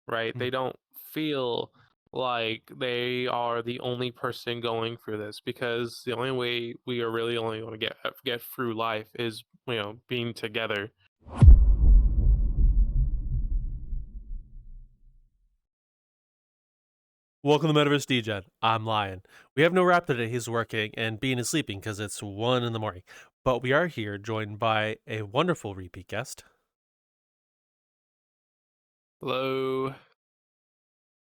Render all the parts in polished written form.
right? Mm. They don't feel like they are the only person going through this, because the only way we are really only going to get through life is, being together. Welcome to Metaverse Degen. I'm Lion. We have no rap today. He's working and Bean is sleeping because it's 1 in the morning. But we are here joined by a wonderful repeat guest. Hello,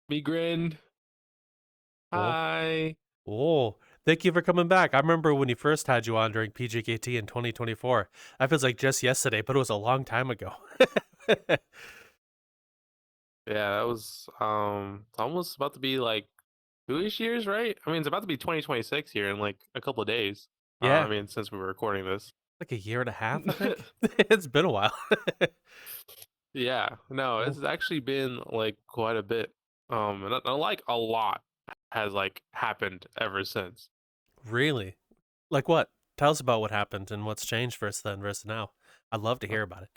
me grin. Oh, Hi. oh, thank you for coming back. I remember when you first had you on during PJKT in 2024. That feels like just yesterday, but it was a long time ago. Yeah, that was it's almost about to be like 2-ish years, right? I mean, it's about to be 2026 here in like a couple of days. I Yeah, mean, since we were recording this. like a year and a half, I think. It's been a while. Yeah, no, Oh, it's actually been like quite a bit. And like a lot has like happened ever since. really? Like what? Tell us about what happened and what's changed versus then versus now. I'd love to hear about it.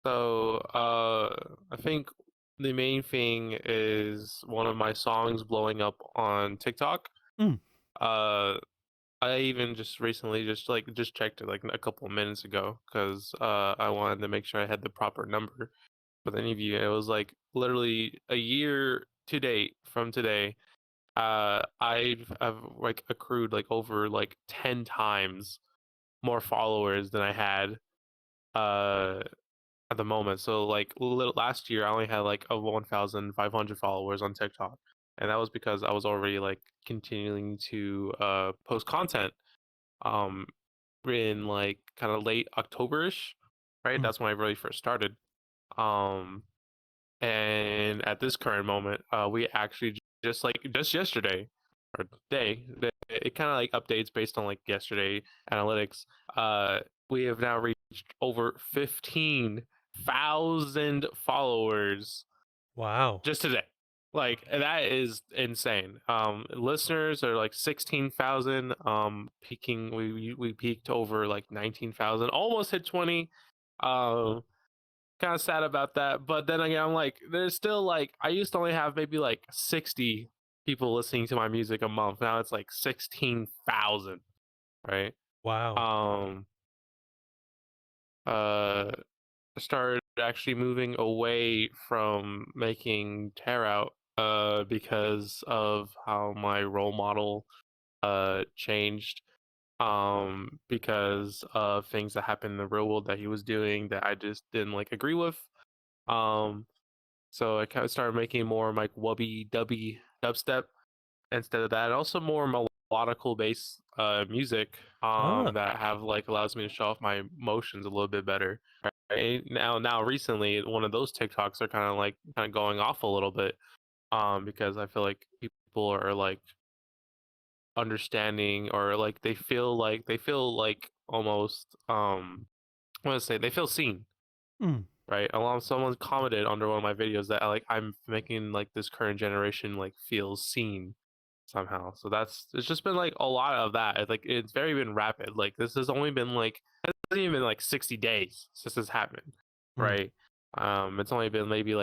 So, I think the main thing is one of my songs blowing up on TikTok. Mm. Uh, I even just recently just checked it like a couple of minutes ago, because I wanted to make sure I had the proper number for the interview. It was like literally a year to date from today. I've like accrued like over like 10 times more followers than I had uh at the moment. So like last year I only had like a 1,500 followers on TikTok. And that was because I was already like continuing to post content um in like kind of late October-ish, right? Mm. That's when I really first started. Um and at this current moment, we actually just yesterday or today, it kind of like updates based on like yesterday analytics. Uh, we have now reached over 15,000 followers Wow. just today. Like, that is insane. Listeners are like 16,000. Peaking, we peaked over like 19,000, almost hit 20. Um, Kind of sad about that. But then again, I'm like, there's still like, I used to only have maybe like 60 people listening to my music a month. Now it's like 16,000, right? Wow. Um, uh, Started actually moving away from making Tear Out, because of how my role model, changed. Because of things that happened in the real world that he was doing that I just didn't like agree with. Um, So I kind of started making more like wubby dubby dubstep instead of that, and also more melodical bass music Ah. that have like allows me to show off my emotions a little bit better. Right? Now recently one of those TikToks are kind of going off a little bit, because I feel like people are like understanding, or like they feel like almost I want to say they feel seen, Mm. right? Along someone commented under one of my videos that I'm making like this current generation like feels seen somehow. So it's just been like a lot of that. Like it's very been rapid. Like this has only been like it hasn't even been like 60 days since this happened, Mm. right? It's only been maybe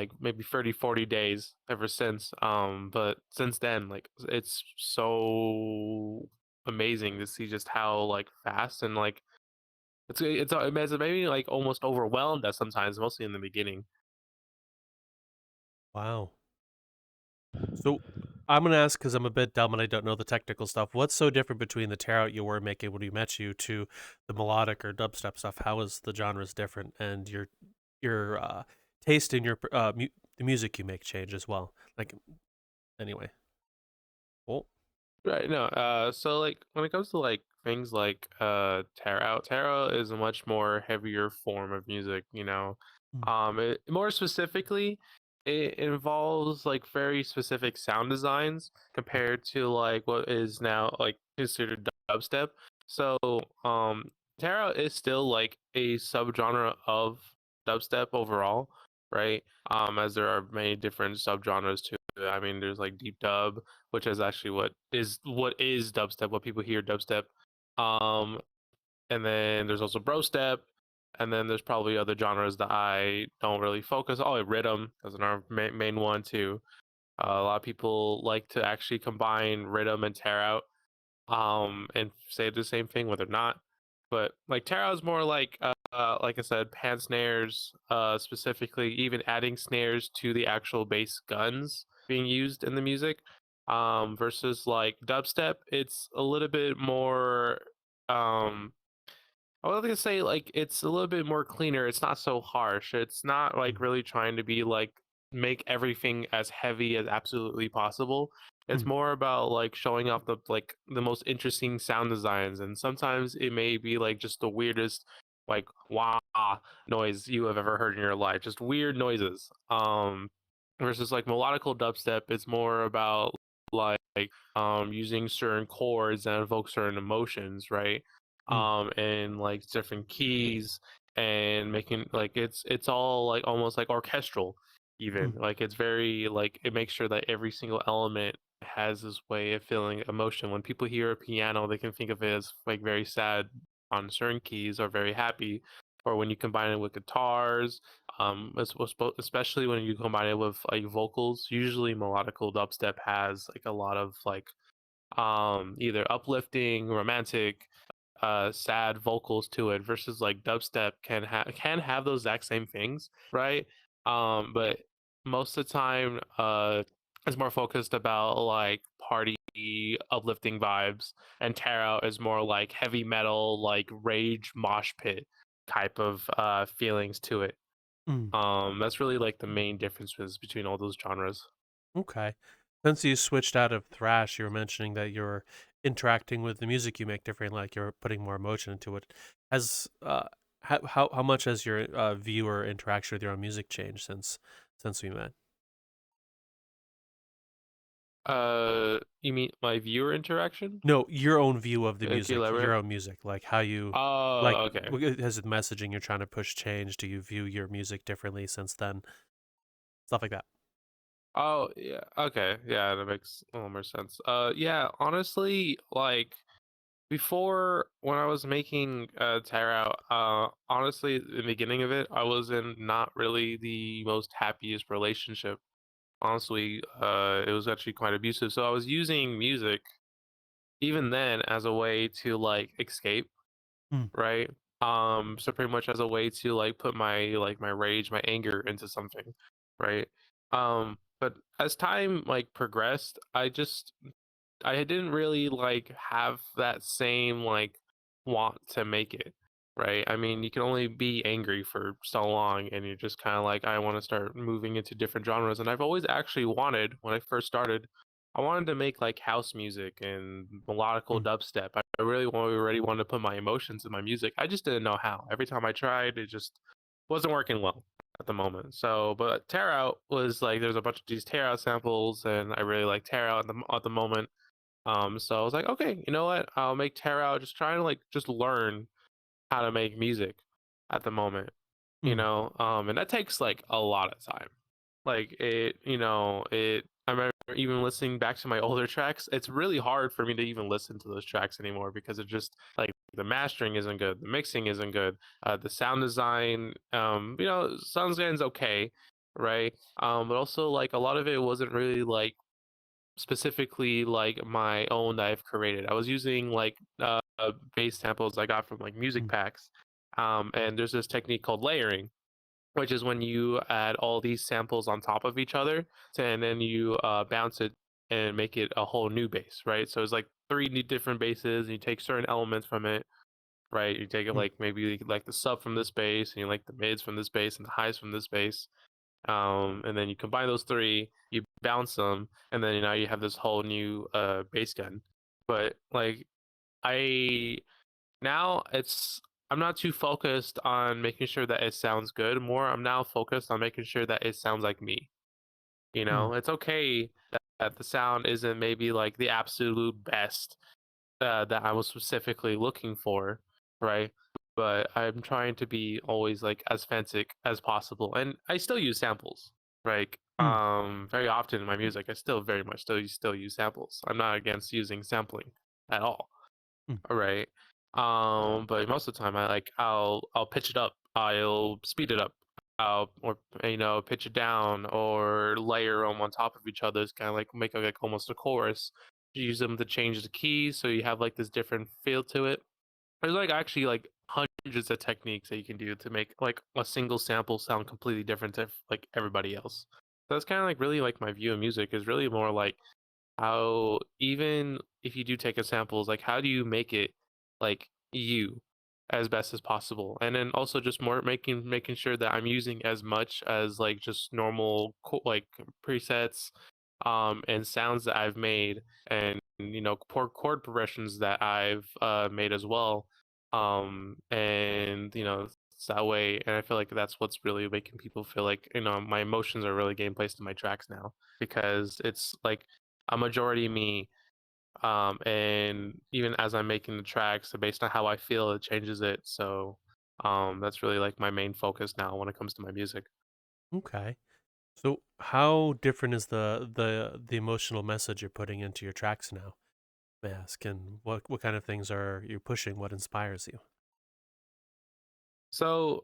30, 40 days ever since. But since then, like it's so amazing to see just how like fast and like it's made me like almost overwhelmed at sometimes, mostly in the beginning. Wow. So I'm gonna ask because I'm a bit dumb and I don't know the technical stuff. What's so different between the tear out you were making when we met you to the melodic or dubstep stuff? How is the genres different and your taste in the music you make change as well? Like anyway. Oh. Right. No. So like when it comes to like things like tarot is a much more heavier form of music. Mm. More specifically, it involves like very specific sound designs compared to like what is now like considered dubstep. So tarot is still like a subgenre of dubstep overall, right? As there are many different subgenres to it. I mean, there's like deep dub, which is actually what is dubstep, what people hear dubstep. Um, and then there's also bro step, And then there's probably other genres that I don't really focus. Oh, rhythm is another main one too. A lot of people like to actually combine rhythm and tear out, and say the same thing when they're not. But like tarot is more like I said, pan snares, specifically, even adding snares to the actual bass guns being used in the music. Versus like dubstep, it's a little bit more. Um, I was gonna say like it's a little bit more cleaner. It's not so harsh. It's not like Mm, really trying to be like make everything as heavy as absolutely possible. It's mm, more about like showing off the most interesting sound designs, and sometimes it may be like just the weirdest like wah noise you have ever heard in your life. Just weird noises. Versus like melodical dubstep, it's more about like using certain chords that evoke certain emotions, right? mm, And like different keys, and making like it's all like almost like orchestral even. mm, Like it's very like it makes sure that every single element has this way of feeling emotion. When people hear a piano, they can think of it as like very sad on certain keys, or very happy. Or when you combine it with guitars, especially when you combine it with like vocals, usually melodical dubstep has like a lot of like either uplifting, romantic, sad vocals to it, versus like dubstep can have those exact same things, right? But most of the time, it's more focused about like party uplifting vibes, and tarot is more like heavy metal, like rage mosh pit type of feelings to it. mm. That's really like the main differences between all those genres. Okay. Since you switched out of thrash, you were mentioning that you're interacting with the music you make differently, like you're putting more emotion into it. Has how much has your viewer interaction with your own music changed since we met? You mean my viewer interaction? No, your own view of the Can you music, your elaborate? own music, like how you like Oh, okay. has the messaging you're trying to push change? Do you view your music differently since then? Stuff like that. Oh, yeah. Okay. Yeah, that makes a little more sense. Yeah, honestly, like before when I was making Tarot, honestly, in the beginning of it, I was in not really the most happiest relationship. Honestly, it was actually quite abusive. So I was using music even then as a way to like escape, Mm, right? So pretty much as a way to like put my rage, my anger into something, right? But as time like progressed, I didn't really like have that same like want to make it, right? I mean, you can only be angry for so long, and you're just kind of like, I want to start moving into different genres. And I've always actually wanted, when I first started, I wanted to make like house music and melodical mm, dubstep. Already wanted to put my emotions in my music. I just didn't know how. Every time I tried, it just wasn't working well at the moment. So, but Tear Out was like, there's a bunch of these Tear Out samples, and I really like Tear Out at the moment. So I was like, okay, you know what? I'll make tarot. Just trying to like just learn how to make music at the moment, mm, and that takes like a lot of time. Like I remember even listening back to my older tracks. It's really hard for me to even listen to those tracks anymore, because it just like the mastering isn't good, the mixing isn't good, the sound design, sound design's okay, right? But also like a lot of it wasn't really like specifically like my own that I've created. I was using like bass samples I got from like music mm, packs. And there's this technique called layering, which is when you add all these samples on top of each other, and then you bounce it and make it a whole new bass, right? So it's like three new different basses, and you take certain elements from it, right? You take it mm, like maybe like the sub from this bass, and you like the mids from this bass, and the highs from this bass, and then you combine those three, you bounce them, and then now you have this whole new bass gun. But like I now it's I'm not too focused on making sure that it sounds good. More, I'm now focused on making sure that it sounds like me. mm, It's okay that the sound isn't maybe like the absolute best that I was specifically looking for, right? But I'm trying to be always like as authentic as possible, and I still use samples. Like mm, very often in my music, I still very much still use samples. I'm not against using sampling at all mm, right? But most of the time, I'll pitch it up I'll speed it up, or pitch it down, or layer them on top of each other. It's kind of like make like almost a chorus. You use them to change the keys, so you have like this different feel to it. There's like actually like hundreds of techniques that you can do to make like a single sample sound completely different to like everybody else. So that's kind of like really like my view of music is really more like how even if you do take a sample, is like how do you make it like you as best as possible, and then also just more making sure that I'm using as much as like just normal like presets and sounds that I've made, and chord progressions that I've made as well, and it's that way. And I feel like that's what's really making people feel like my emotions are really getting placed in my tracks now, because it's like a majority me. And even as I'm making the tracks, so based on how I feel, it changes it. So that's really like my main focus now when it comes to my music. Okay. So how different is the emotional message you're putting into your tracks now, may I ask? And what kind of things are you pushing? What inspires you? So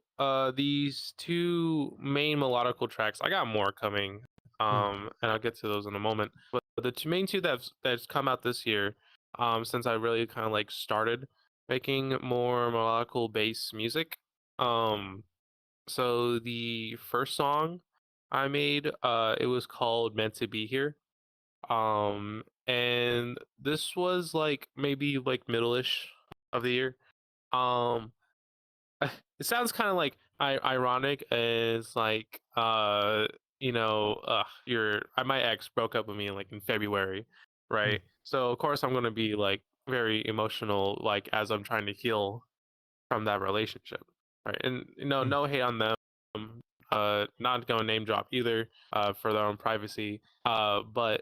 these two main melodical tracks, I got more coming, Mm, and I'll get to those in a moment. But the main two that's come out this year, since I really kind of like started making more melodical bass music. Um, so the first song I made, it was called "Meant to Be Here." And this was like maybe like middle-ish of the year. Um, it sounds kind of like ironic as like your my ex broke up with me like in February, mm, right? So of course I'm gonna be like very emotional like as I'm trying to heal from that relationship, right? And mm, no hate on them, not going to name drop either, for their own privacy. But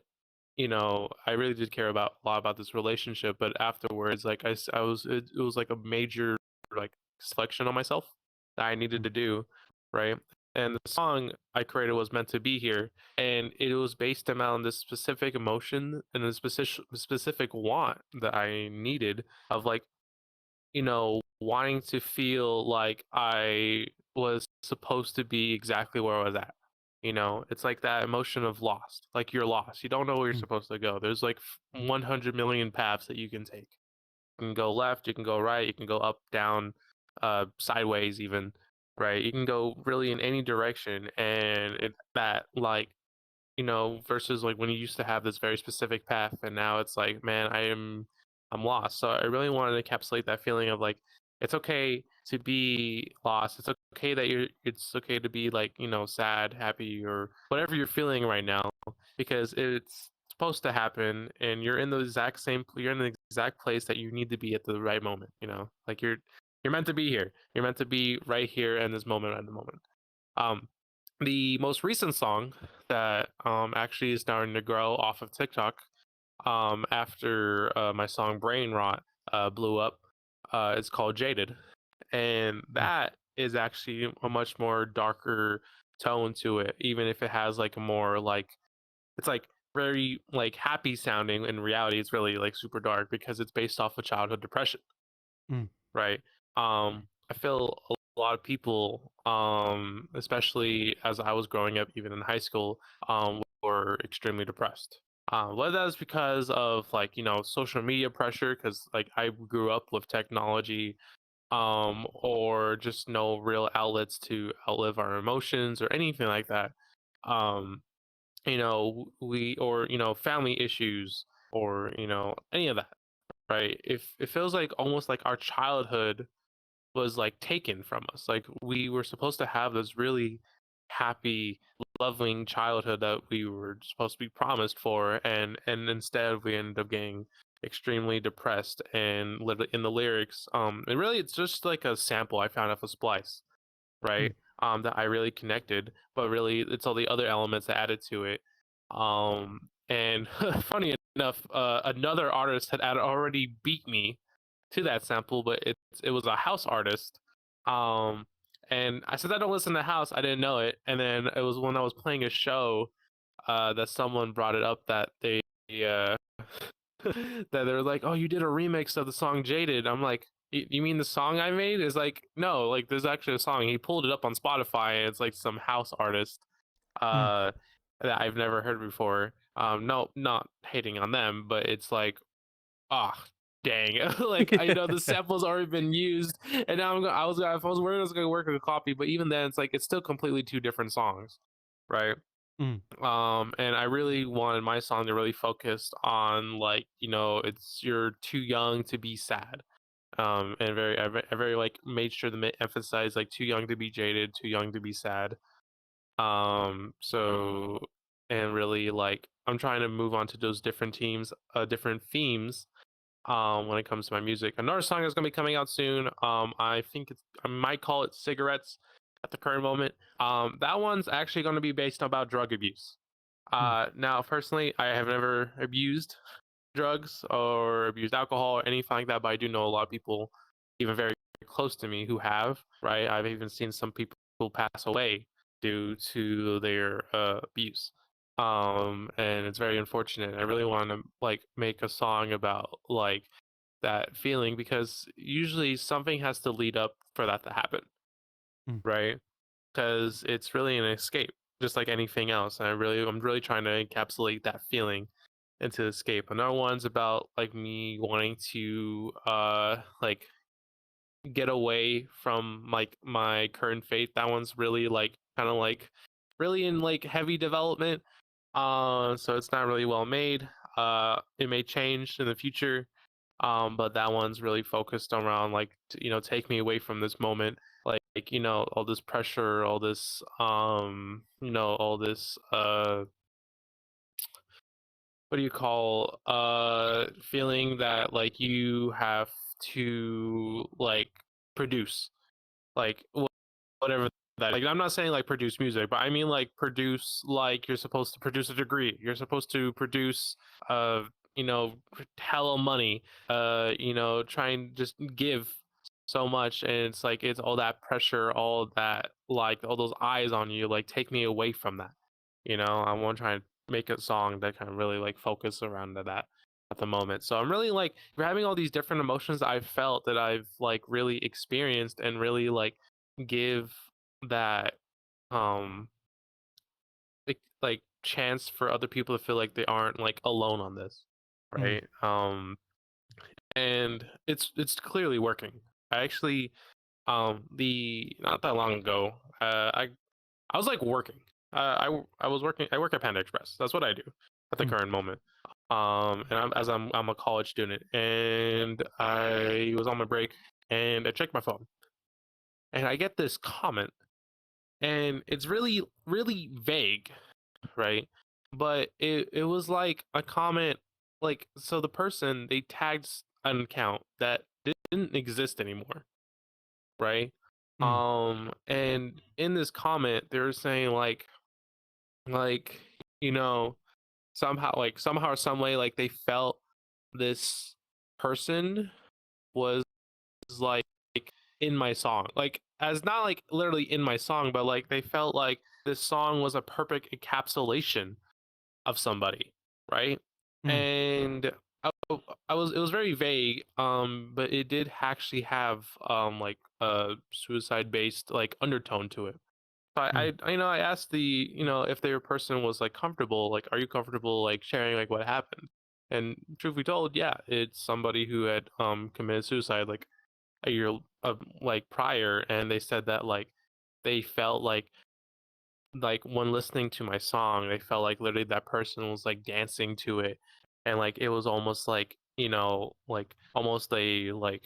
I really did care about a lot about this relationship. But afterwards, like I was, it was like a major like selection on myself that I needed mm, to do, right? And the song I created was meant to be here, and it was based around this specific emotion and a specific want that I needed of like wanting to feel like I was supposed to be exactly where I was at. It's like that emotion of lost. Like you're lost. You don't know where you're mm, supposed to go. There's like 100 million paths that you can take. You can go left, you can go right, you can go up, down, sideways even, right? You can go really in any direction, and it's that like versus like when you used to have this very specific path, and now it's like, man, I'm lost. So I really wanted to encapsulate that feeling of like it's okay to be lost. It's okay to be like, sad, happy, or whatever you're feeling right now, because it's supposed to happen, and you're in the exact place that you need to be at the right moment, Like you're meant to be here. You're meant to be right here in this moment at the moment. Um, the most recent song that actually is starting to grow off of TikTok, after my song Brain Rot blew up, is called Jaded. And mm, that is actually a much more darker tone to it, even if it has like a more like it's like very like happy sounding. In reality, it's really like super dark because it's based off of childhood depression, mm, right? I feel a lot of people, especially as I was growing up, even in high school, were extremely depressed. Whether that was because of like social media pressure, because like I grew up with technology, or just no real outlets to outlive our emotions or anything like that. Um, we or family issues, or any of that, right? If it feels like almost like our childhood was like taken from us. Like we were supposed to have this really happy, loving childhood that we were supposed to be promised for, and instead we ended up getting extremely depressed. And in the lyrics, and really it's just like a sample I found off a Splice, mm, right? That I really connected, but really it's all the other elements that added to it. And funny enough, another artist had already beat me to that sample, but it was a house artist. Um, and I said I don't listen to house. I didn't know it, and then it was when I was playing a show, that someone brought it up that they uh, that they were like, "Oh, you did a remix of the song Jaded." I'm like, You mean the song I made? Is like no, like there's actually a song. He pulled it up on Spotify, and it's like some house artist Mm. uh that I've never heard before. No, not hating on them, but it's like, ah, dang. Like I know the sample's already been used, and now I was gonna, if I was worried I was gonna work with a copy, but even then, it's like it's still completely two different songs, right? Mm. And I really wanted my song to really focus on like, it's you're too young to be sad. And I very like made sure to emphasize like too young to be jaded, too young to be sad. So and really like I'm trying to move on to those different themes when it comes to my music. Another song is gonna be coming out soon. I think I might call it Cigarettes at the current moment. That one's actually gonna be based about drug abuse. Mm. Now personally I have never abused drugs or abused alcohol or anything like that, but I do know a lot of people, even very close to me, who have. Right, I've even seen some people pass away due to their abuse. And it's very unfortunate. I really want to like make a song about like that feeling because usually something has to lead up for that to happen, Mm. right? Because it's really an escape, just like anything else. And I'm really trying to encapsulate that feeling into escape. Another one's about like me wanting to like get away from like my current fate. That one's really like kind of like really in like heavy development. So it's not really well made. It may change in the future. But that one's really focused around like take me away from this moment, like all this pressure, all this all this what do you call feeling that like you have to like produce like whatever that, like I'm not saying like produce music, but I mean like produce, like you're supposed to produce a degree, you're supposed to produce uh hella money, try and just give so much, and it's like it's all that pressure, all that like all those eyes on you, like take me away from that. I want to try and make a song that kind of really like focus around that at the moment. So I'm really like having all these different emotions I've felt, that I've like really experienced, and really like give that um like chance for other people to feel like they aren't like alone on this, Mm. right? And it's clearly working. I actually the not that long ago, I was like working. I was working. I work at Panda Express. That's what I do at the Mm. current moment. And I'm a college student, and I was on my break, and I checked my phone, and I get this comment, and it's really really vague, right? But it was like a comment, like, so the person, they tagged an account that didn't exist anymore, right? Mm. And in this comment they were saying like you know somehow or some way, like they felt this person was like in my song, like as not like literally in my song, but like they felt like this song was a perfect encapsulation of somebody, right? Mm. And I was, it was very vague, but it did actually have like a suicide based like undertone to it. So Mm. I asked if their person was like comfortable, like, are you comfortable like sharing like what happened? And truth be told, yeah, it's somebody who had committed suicide like a year like prior, and they said that like they felt like when listening to my song, they felt like literally that person was like dancing to it, and like it was almost like like almost a like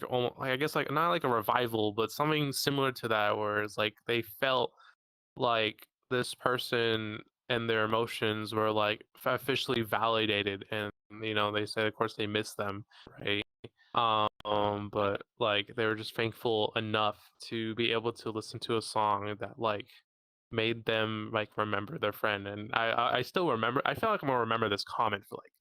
almost, like I guess like not like a revival, but something similar to that, where it's like they felt like this person and their emotions were like officially validated, and they said of course they miss them, right? But like they were just thankful enough to be able to listen to a song that like made them like remember their friend. And I still remember, I feel like I'm gonna remember this comment for like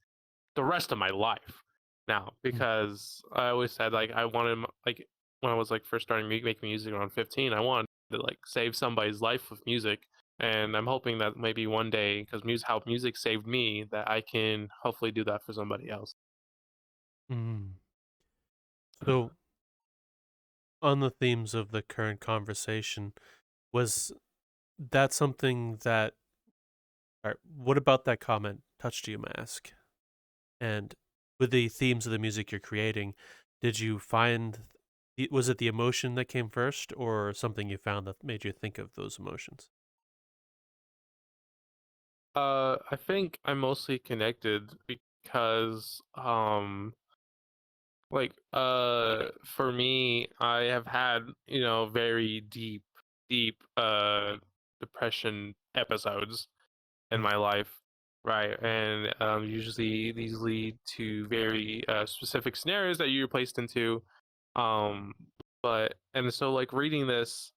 the rest of my life now, Mm. because I always said like I wanted like when I was like first starting making music around 15, I wanted to like save somebody's life with music. And I'm hoping that maybe one day, because music, how music saved me, that I can hopefully do that for somebody else. Mm. So, on the themes of the current conversation, was that something that all right, what about that comment touched you, Mask? And with the themes of the music you're creating, did you find was it the emotion that came first or something you found that made you think of those emotions? I think I'm mostly connected because for me, I have had, very deep depression episodes in Mm, my life, right? And usually these lead to very specific scenarios that you're placed into. Um, but and so like reading this,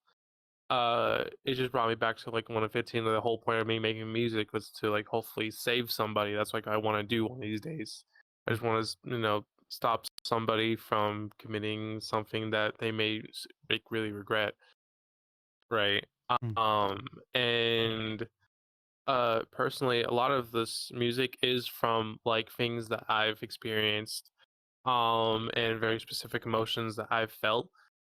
it just brought me back to like when I'm 15. The whole point of me making music was to like hopefully save somebody. That's like I want to do one of these days. I mm, just want to, stop somebody from committing something that they may like really regret, right? mm, Um, and personally, a lot of this music is from like things that I've experienced, and very specific emotions that I've felt,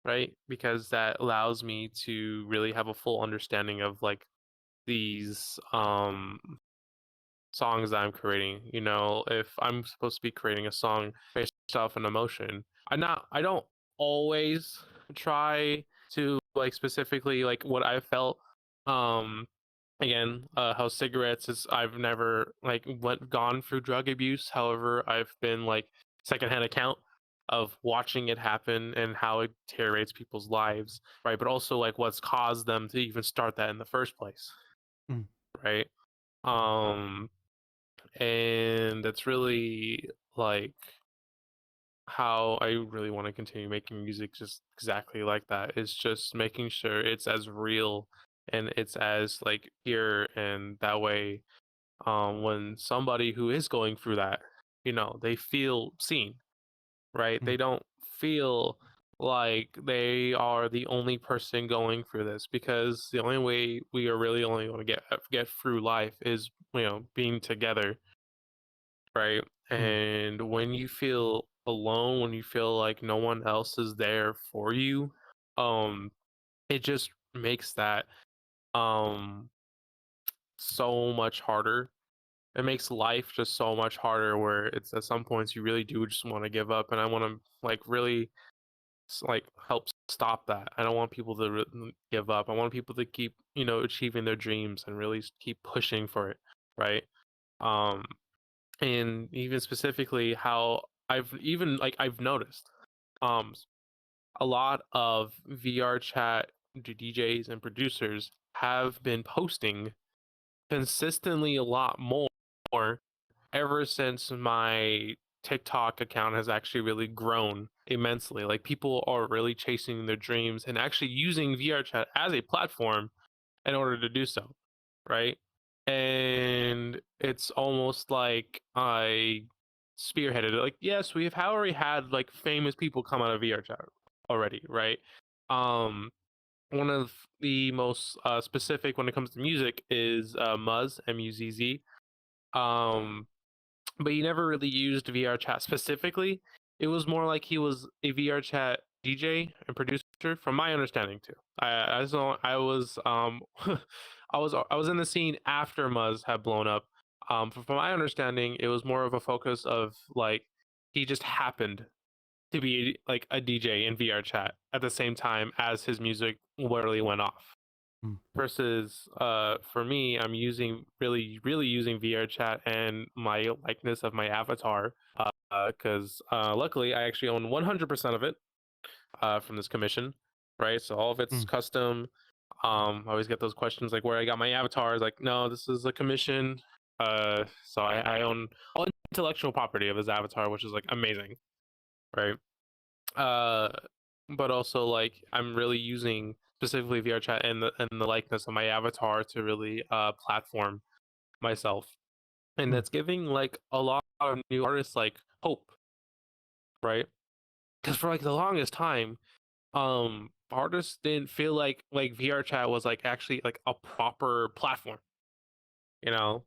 right? Because that allows me to really have a full understanding of like these songs that I'm creating. If I'm supposed to be creating a song based off an emotion, I don't always try to like specifically like what I felt. Um Again, how cigarettes is I've never like gone through drug abuse. However, I've been like secondhand account of watching it happen and how it deteriorates people's lives, right? But also like what's caused them to even start that in the first place, mm, right? Um, and that's really like how I really want to continue making music just exactly like that. It's just making sure it's as real and it's as like pure, and that way when somebody who is going through that, they feel seen, right? mm, They don't feel like they are the only person going through this, because the only way we are really only going to get through life is, being together, right? mm, And when you feel alone, when you feel like no one else is there for you, um it just makes that um so much harder. It makes life just so much harder, where it's at some points you really do just want to give up, and I want to like really like help stop that. I don't want people to give up. I want people to keep, achieving their dreams and really keep pushing for it, right? um and even specifically how I've noticed um a lot of VR chat DJs and producers have been posting consistently a lot more ever since my TikTok account has actually really grown immensely. Like people are really chasing their dreams and actually using VR chat as a platform in order to do so, right? And it's almost like I spearheaded it. Like, yes, we've already had like famous people come out of VR chat already, right? Um, One of the most specific when it comes to music is Muzz, Muzz. Um, but he never really used VR chat specifically. It was more like he was a VR chat DJ and producer, from my understanding too. I saw I was I was in the scene after Muzz had blown up. From my understanding, it was more of a focus of like he just happened to be like a DJ in VR chat at the same time as his music literally went off. mm, Versus for me, I'm using really using VR chat and my likeness of my avatar, because luckily I actually own 100% of it from this commission, right? So all of it's mm, custom. I always get those questions like where I got my avatar. Is like, no, this is a commission. So I own all intellectual property of his avatar, which is like amazing, right? Uh, but also like I'm really using specifically VRChat and the likeness of my avatar to really platform myself, and mm, that's giving like a lot of new artists like hope, right? Because for like the longest time, artists didn't feel like VRChat was like actually like a proper platform, you know.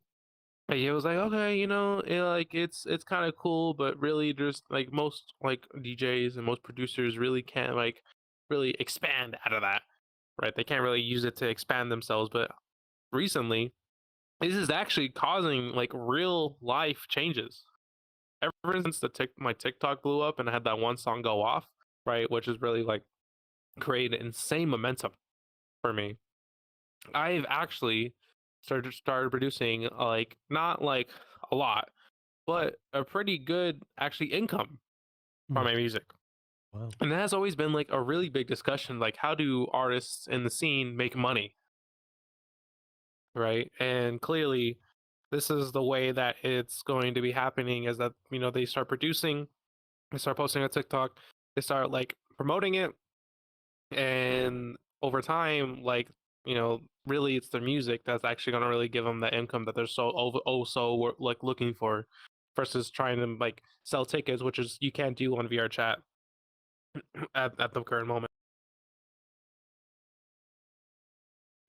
he was like, okay, like it's kind of cool, but really, just like most like DJs and most producers really can't like really expand out of that, right? They can't really use it to expand themselves. But recently, this is actually causing like real life changes. Ever since my TikTok blew up and I had that one song go off, right, which is really like created insane momentum for me. I've actually started producing like not like a lot, but a pretty good actually income from Mm. my music. Wow. And that has always been like a really big discussion, like how do artists in the scene make money, right? And clearly this is the way that it's going to be happening, is that they start producing, they start posting on TikTok, they start like promoting it, and over time, like really it's their music that's actually going to really give them the income that they're like looking for, versus trying to like sell tickets, which is you can't do on VRChat at the current moment.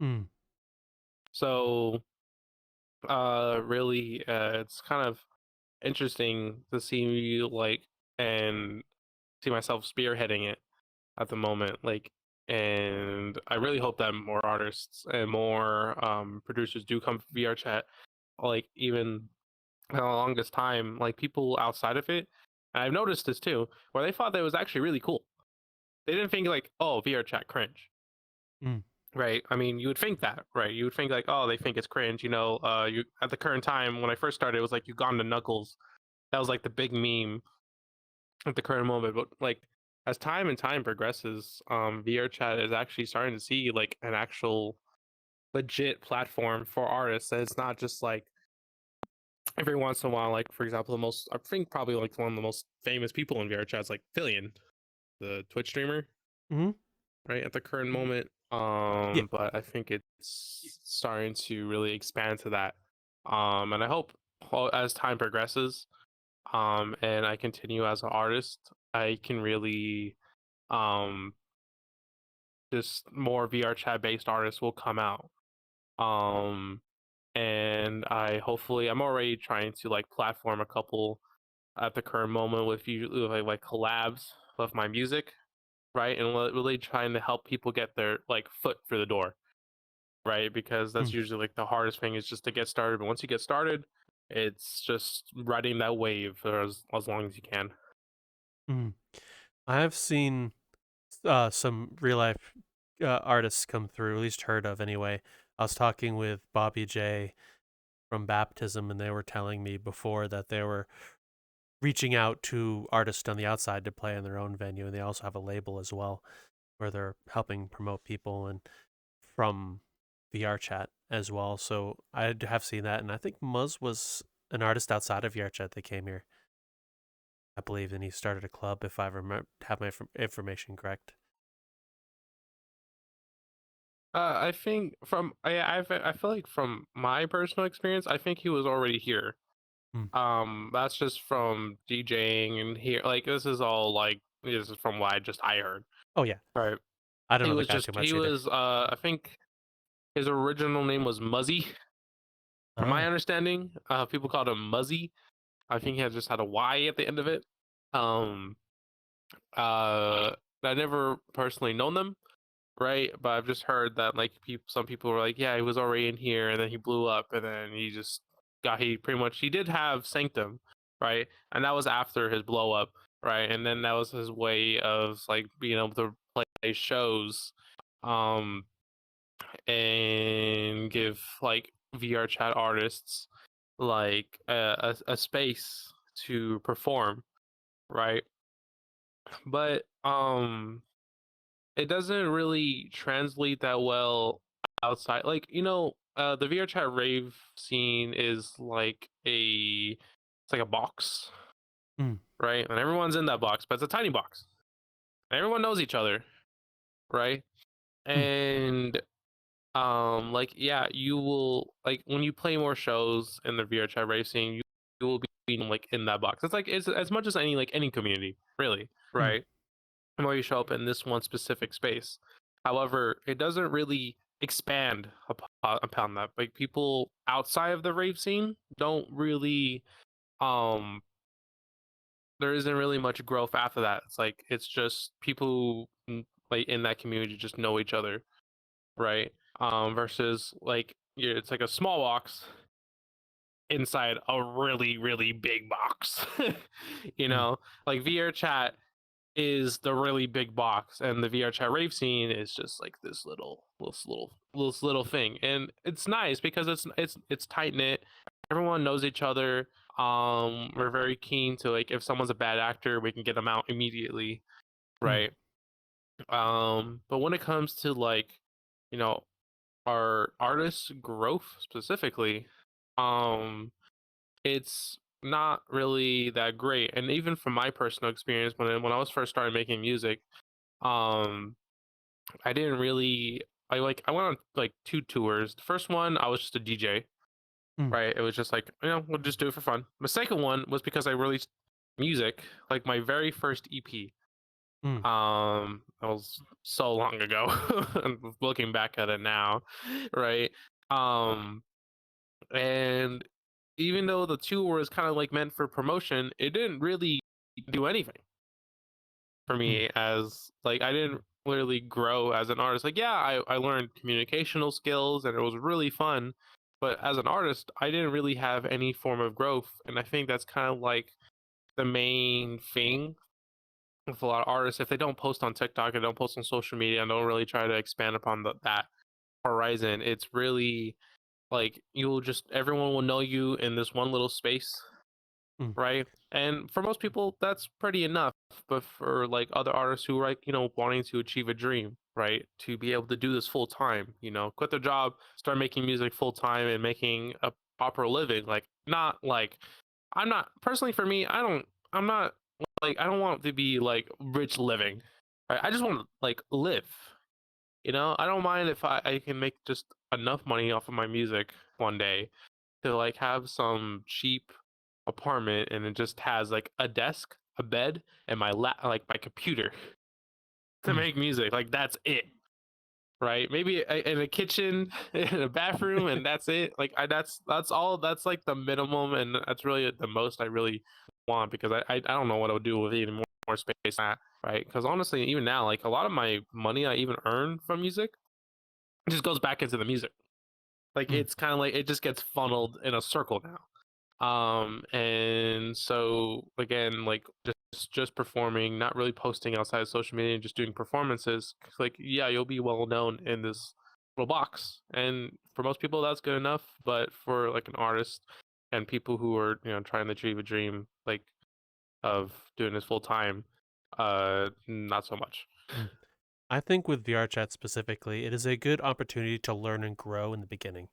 Mm. So really it's kind of interesting to see me like and see myself spearheading it at the moment, like, and I really hope that more artists and more producers do come to VRChat. Like, even the longest time, like people outside of it, and I've noticed this too, where they thought that it was actually really cool. They didn't think like, oh, VRChat cringe, Mm. right? I mean, you would think that, right? You would think like, oh, they think it's cringe. You at the current time when I first started, it was like Uganda Knuckles. That was like the big meme at the current moment. But like as time and time progresses, VRChat is actually starting to see like an actual legit platform for artists. And it's not just like every once in a while, like for example, I think probably like one of the most famous people in VRChat is like Fillion, the Twitch streamer, Hmm. right? At the current moment. Yeah. But I think it's starting to really expand to that. And I hope as time progresses, and I continue as an artist, I can really um just more VRChat based artists will come out. Um and I'm already trying to like platform a couple at the current moment with usually like collabs with my music, right? And really trying to help people get their like foot through the door, right? Because that's Mm. usually like the hardest thing, is just to get started. But once you get started, it's just riding that wave for as long as you can. Mm. I have seen some real life artists come through, at least heard of anyway. I was talking with Bobby J from Baptism, and they were telling me before that they were reaching out to artists on the outside to play in their own venue, and they also have a label as well where they're helping promote people and from VRChat as well. So I have seen that, and I think Muzz was an artist outside of VRChat that came here, I believe, and he started a club, if I remember have my information correct. I think I feel like from my personal experience, I think he was already here. Hmm. That's just from DJing and here. Like this is from what I heard. Oh yeah, Right. I don't He know the was guy too just he much either. was I think his original name was Muzzy. From my Ah. understanding, people called him Muzzy. I think he had just had a Y at the end of it. Um, I never personally known them, right? But I've just heard that like some people were like, yeah, he was already in here, and then he blew up, and then he pretty much he did have Sanctum, right? And that was after his blow up, right? And then that was his way of like being able to play shows, um, and give like VRChat artists like a space to perform, right? But it doesn't really translate that well outside. Like, the VRChat rave scene is like it's like a box, Mm. right? And everyone's in that box, but it's a tiny box. And everyone knows each other, right? Mm. And like yeah, you will like when you play more shows in the VRChat rave scene, you will be like in that box. It's as much as any community, really, Mm. right? Where you show up in this one specific space. However, it doesn't really expand upon that. Like people outside of the rave scene don't really um there isn't really much growth after that. It's like it's just people like in that community just know each other, right? Versus like it's like a small box inside a really really big box. you Mm, know, like Vrchat is the really big box, and the Vrchat rave scene is just like this little thing, and it's nice because it's tight knit. Everyone knows each other. We're very keen to like if someone's a bad actor, we can get them out immediately, mm, right? But when it comes to like, you know, our artists' growth specifically, um, it's not really that great. And even from my personal experience, when I was first started making music, um, I didn't really I went on like two tours. The first one I was just a DJ, mm, right? It was just like, we'll just do it for fun. The second one was because I released music, like my very first EP. mm, That was so long ago. And looking back at it now, right? Um, and even though the tour was kind of like meant for promotion, it didn't really do anything for mm, me as like I didn't really grow as an artist. Like, yeah, I learned communicational skills and it was really fun. But as an artist, I didn't really have any form of growth. And I think that's kind of like the main thing with a lot of artists. If they don't post on TikTok and don't post on social media and don't really try to expand upon that horizon, it's really like you'll just everyone will know you in this one little space, mm, right? And for most people, that's pretty enough. But for like other artists who are like, wanting to achieve a dream, right? To be able to do this full time, quit their job, start making music full time and making a proper living. Like, not like, I'm not personally for me, I'm not like, I don't want to be like rich living. Right? I just want to like live. I don't mind if I can make just enough money off of my music one day to like have some cheap apartment and it just has like a desk, a bed, and like my computer to mm. make music. Like that's it, right? Maybe in a kitchen, in a bathroom, and that's it. Like that's all. That's like the minimum, and that's really the most I really want because I don't know what I would do with even more space than that, right? Because honestly, even now, like a lot of my money I even earn from music just goes back into the music. Like Mm, it's kind of like it just gets funneled in a circle now. And so again, like just performing, not really posting outside of social media, just doing performances. 'Cause, like, yeah, you'll be well known in this little box, and for most people that's good enough. But for like an artist and people who are trying to achieve a dream like of doing this full time, not so much. mm. I think with VRChat specifically, it is a good opportunity to learn and grow in the beginning.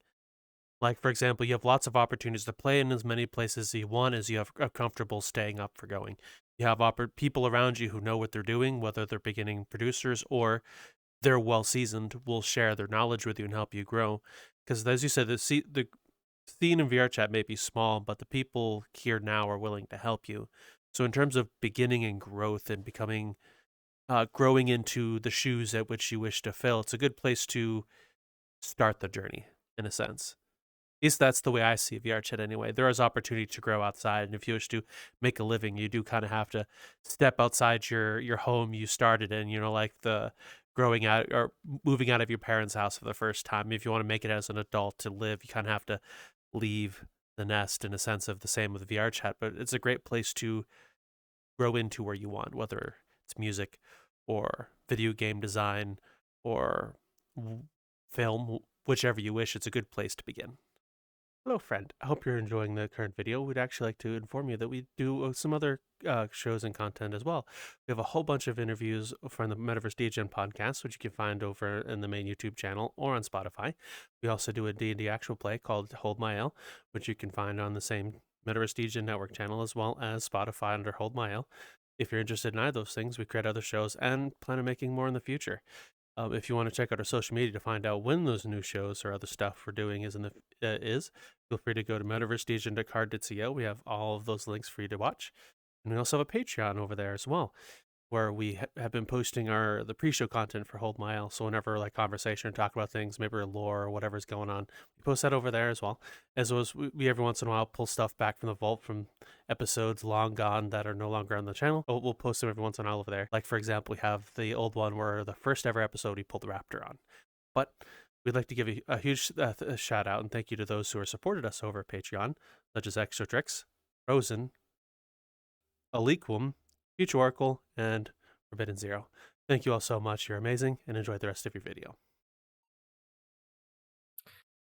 Like, for example, you have lots of opportunities to play in as many places as you want as you have are comfortable staying up for going. You have people around you who know what they're doing, whether they're beginning producers or they're well seasoned, will share their knowledge with you and help you grow. Because as you said, the scene in VRChat may be small, but the people here now are willing to help you. So in terms of beginning and growth and becoming growing into the shoes at which you wish to fill, it's a good place to start the journey in a sense. At least that's the way I see VRChat anyway. There is opportunity to grow outside, and if you wish to make a living, you do kind of have to step outside your home you started in. Like the growing out or moving out of your parents' house for the first time. If you want to make it as an adult to live, you kind of have to leave the nest in a sense of the same with VRChat. But it's a great place to grow into where you want, whether it's music or video game design or film, whichever you wish. It's a good place to begin. Hello, friend. I hope you're enjoying the current video. We'd actually like to inform you that we do some other shows and content as well. We have a whole bunch of interviews from the Metaverse Degen podcast, which you can find over in the main YouTube channel or on Spotify. We also do a D&D actual play called Hold My L, which you can find on the same Metaverse Degen network channel as well as Spotify under Hold My L. If you're interested in either of those things, we create other shows and plan on making more in the future. If you want to check out our social media to find out when those new shows or other stuff we're doing is, feel free to go to metaversedegen.card.co. We have all of those links for you to watch. And we also have a Patreon over there as well. where we have been posting the pre-show content for Hold Mile. So whenever like conversation, talk about things, maybe lore or whatever's going on, we post that over there as well. As well as we every once in a while pull stuff back from the vault from episodes long gone that are no longer on the channel. We'll post them every once in a while over there. Like for example, we have the old one where the first ever episode we pulled the Raptor on. But we'd like to give a huge shout out and thank you to those who have supported us over at Patreon, such as Extra Tricks, Rosen, Aliquum, Future Oracle, and Forbidden Zero. Thank you all so much. You're amazing, and enjoy the rest of your video.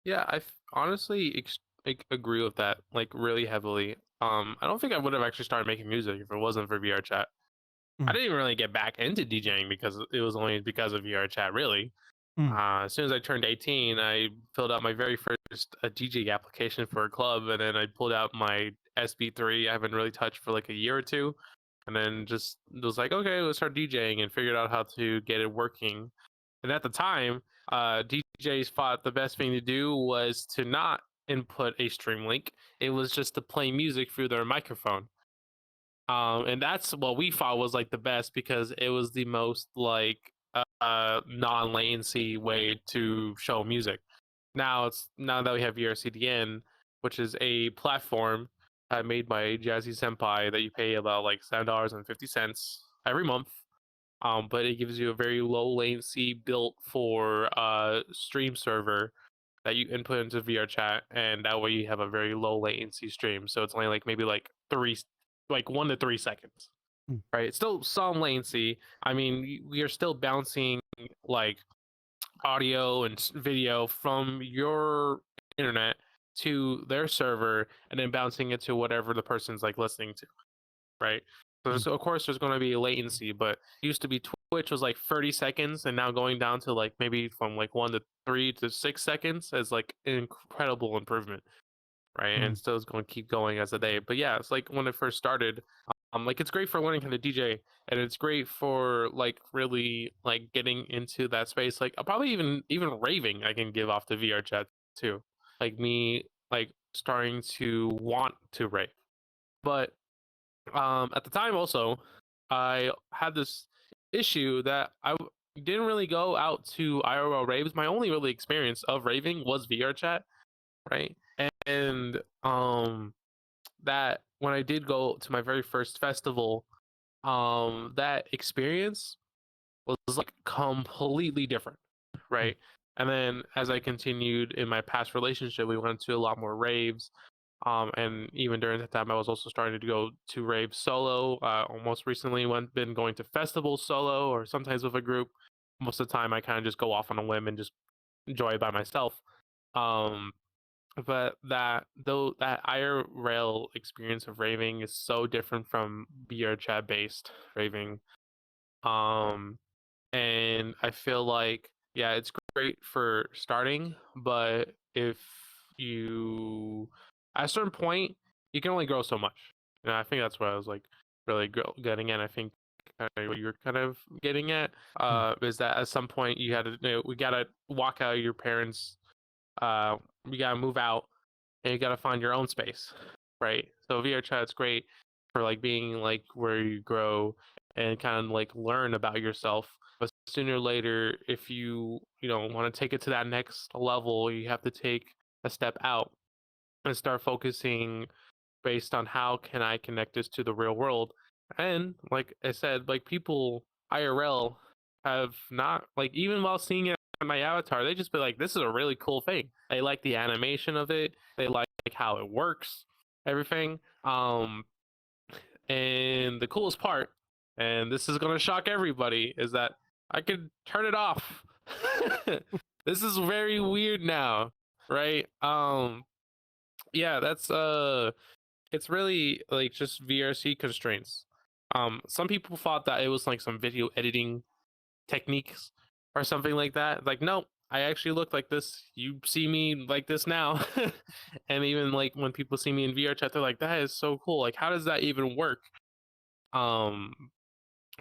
Yeah, honestly like, agree with that like really heavily. I don't think I would have actually started making music if it wasn't for VRChat. I Mm. didn't even really get back into DJing because it was only because of VRChat, really. Mm. As soon as I turned 18, I filled out my very first DJ application for a club, and then I pulled out my SB3. I haven't really touched for like a year or two, and then just was like, okay, let's start DJing, and figured out how to get it working. And at the time, DJs thought the best thing to do was to not input a stream link. It was just to play music through their microphone. And that's what we thought was like the best because it was the most like non-latency way to show music. Now that we have VRCDN, which is a platform made by Jazzy Senpai that you pay about like $7.50 every month. But it gives you a very low latency built for stream server that you input into VRChat, and that way you have a very low latency stream. So it's only like maybe like 1 to 3 seconds, Mm. right? It's still some latency. I mean, we are still bouncing like audio and video from your internet to their server, and then bouncing it to whatever the person's like listening to, right? So Mm. of course there's going to be latency, but it used to be Twitch was like 30 seconds, and now going down to like maybe from like 1 to 3 to 6 seconds is like an incredible improvement, right? And Mm. still is going to keep going as a day. But yeah, it's like when it first started, like it's great for learning how to DJ, and it's great for like really like getting into that space. Like I'll probably even raving I can give off the VR chat too. Like me like starting to want to rave. But at the time also, I had this issue that didn't really go out to IRL raves. My only really experience of raving was VR chat, right? And that when I did go to my very first festival, that experience was like completely different, Mm. right? And then as I continued in my past relationship, we went to a lot more raves. And even during that time, I was also starting to go to raves solo. Almost recently, been going to festivals solo or sometimes with a group. Most of the time, I kind of just go off on a whim and just enjoy it by myself. Um, but that IRL experience of raving is so different from VR chat based raving. Um, and I feel like yeah, it's great for starting, but if you at a certain point you can only grow so much. And I think that's what I was like really getting at. I think what you're kind of getting at Mm. is that at some point you had to we gotta walk out of your parents you gotta move out and you gotta find your own space, right? So VR chat's great for like being like where you grow and kind of like learn about yourself. But sooner or later, if you know want to take it to that next level, you have to take a step out and start focusing based on how can I connect this to the real world. And like I said, like people IRL have not like even while seeing it on my avatar, they just be like, this is a really cool thing. They like the animation of it, they like how it works, everything. And the coolest part, and this is gonna shock everybody, is that I could turn it off. This is very weird now, right? Yeah, that's it's really like just VRC constraints. Some people thought that it was like some video editing techniques or something like that. Like, no, I actually look like this. You see me like this now. And even like when people see me in VR chat, they're like, that is so cool. Like, how does that even work? Um,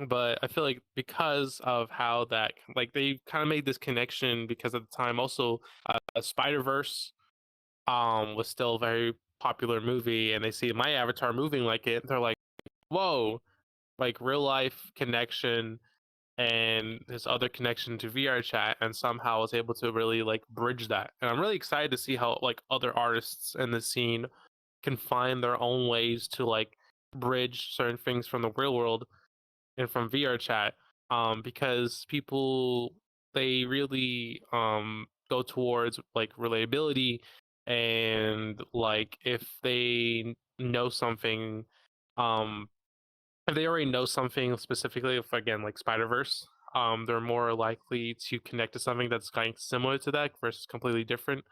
but I feel like because of how that like they kind of made this connection because at the time also Spider-Verse was still a very popular movie, and they see my avatar moving like it, they're like, whoa, like real life connection and this other connection to VR chat, and somehow was able to really like bridge that. And I'm really excited to see how like other artists in the scene can find their own ways to like bridge certain things from the real world and from VR chat. Because people, they really go towards like relatability, and like if they know something, um if they already know something specifically, if again like Spider-Verse, they're more likely to connect to something that's kind of similar to that versus completely different.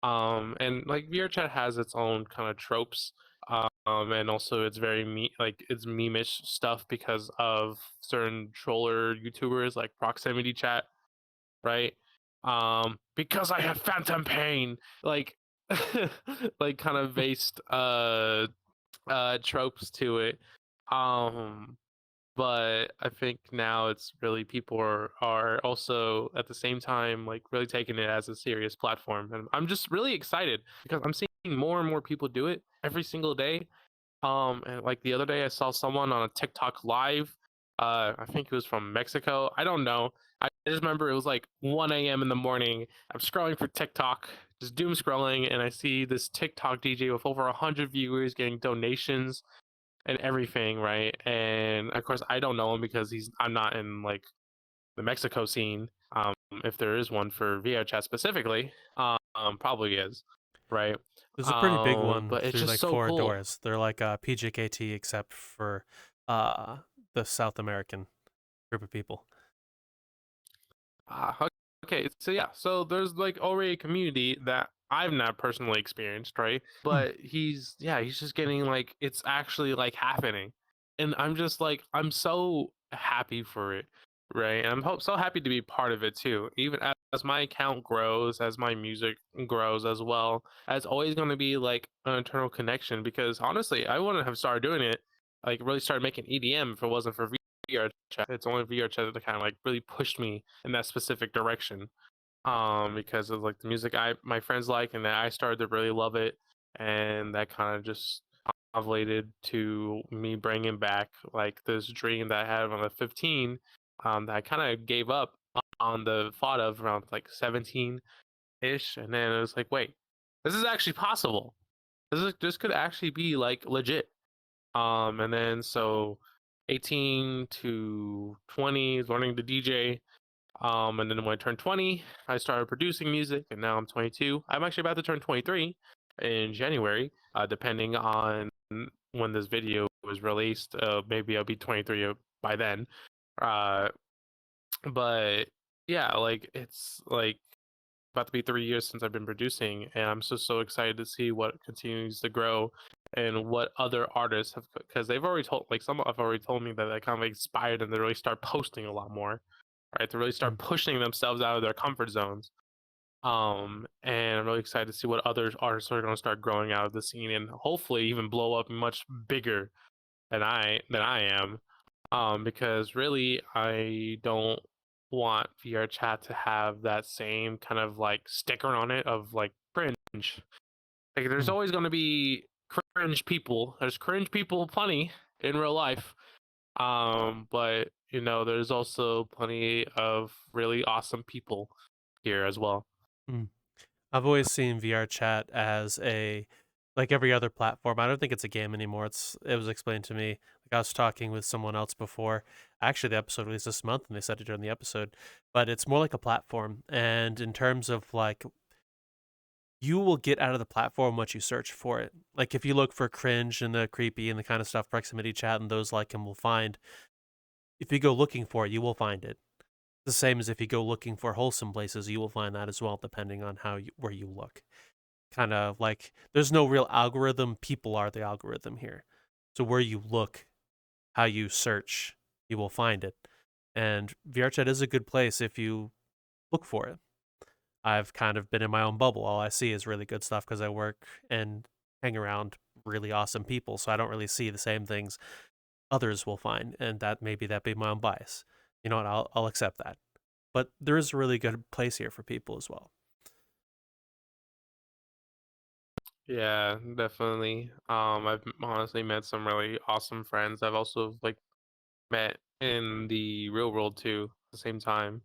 And like VRChat has its own kind of tropes, and also it's very like it's meme-ish stuff because of certain troller YouTubers like proximity chat, right? Because I have phantom pain, like like kind of based tropes to it. Um but I think now it's really people are also at the same time like really taking it as a serious platform, and I'm just really excited because I'm seeing more and more people do it every single day. And like the other day, I saw someone on a TikTok live. I think it was from Mexico. I don't know. I just remember it was like 1 a.m. in the morning. I'm scrolling for TikTok, just doom scrolling, and I see this TikTok DJ with over 100 viewers getting donations and everything, right? And of course, I don't know him because I'm not in like the Mexico scene. If there is one for VRChat specifically, probably is, right? There's a pretty big one But it's through just like so four cool. doors. They're like PJKT except for uh, the South American group of people. Okay, so yeah, so there's like already a community that I've not personally experienced, right? Hmm. But he's just getting like it's actually like happening, and I'm just like I'm so happy for it, right? And so happy to be part of it too. Even as my account grows, as my music grows as well, it's always going to be like an internal connection. Because honestly, I wouldn't have started doing it, like really started making EDM if it wasn't for VR chat. It's only VR chat that kind of like really pushed me in that specific direction. Because of like the music my friends like, and that I started to really love it, and that kind of just related to me bringing back like this dream that I had when I was 15, that I kind of gave up on the thought of around like 17 ish, and then it was like, wait, this is actually possible. This could actually be like legit. And then so 18 to 20 is learning to DJ. And then when I turned 20, I started producing music, and now I'm 22. I'm actually about to turn 23 in January, depending on when this video was released. Maybe I'll be 23 by then. Uh, but yeah, like it's like about to be 3 years since I've been producing, and I'm so excited to see what continues to grow and what other artists have, because they've already told like some have already told me that that kind of inspired them to really start posting a lot more, right? To really Hmm. start pushing themselves out of their comfort zones. And I'm really excited to see what other artists are going to start growing out of the scene and hopefully even blow up much bigger than I am. Because really, I don't want VR chat to have that same kind of like sticker on it of like cringe. Like, there's Hmm. always going to be cringe people. There's cringe people plenty in real life. But you know, there's also plenty of really awesome people here as well. Hmm. I've always seen VR chat as a like every other platform. I don't think it's a game anymore. It was explained to me. Like I was talking with someone else before. Actually, the episode released this month, and they said it during the episode. But it's more like a platform. And in terms of like, you will get out of the platform what you search for it. Like if you look for cringe and the creepy and the kind of stuff proximity chat and those like him will find. If you go looking for it, you will find it. The same as if you go looking for wholesome places, you will find that as well, depending on where you look. Kind of like there's no real algorithm. People are the algorithm here. So where you look, how you search, you will find it. And VRChat is a good place if you look for it. I've kind of been in my own bubble. All I see is really good stuff because I work and hang around really awesome people. So I don't really see the same things others will find. And that maybe that be my own bias. You know what? I'll accept that. But there is a really good place here for people as well. Yeah, definitely. I've honestly met some really awesome friends. I've also like met in the real world too at the same time.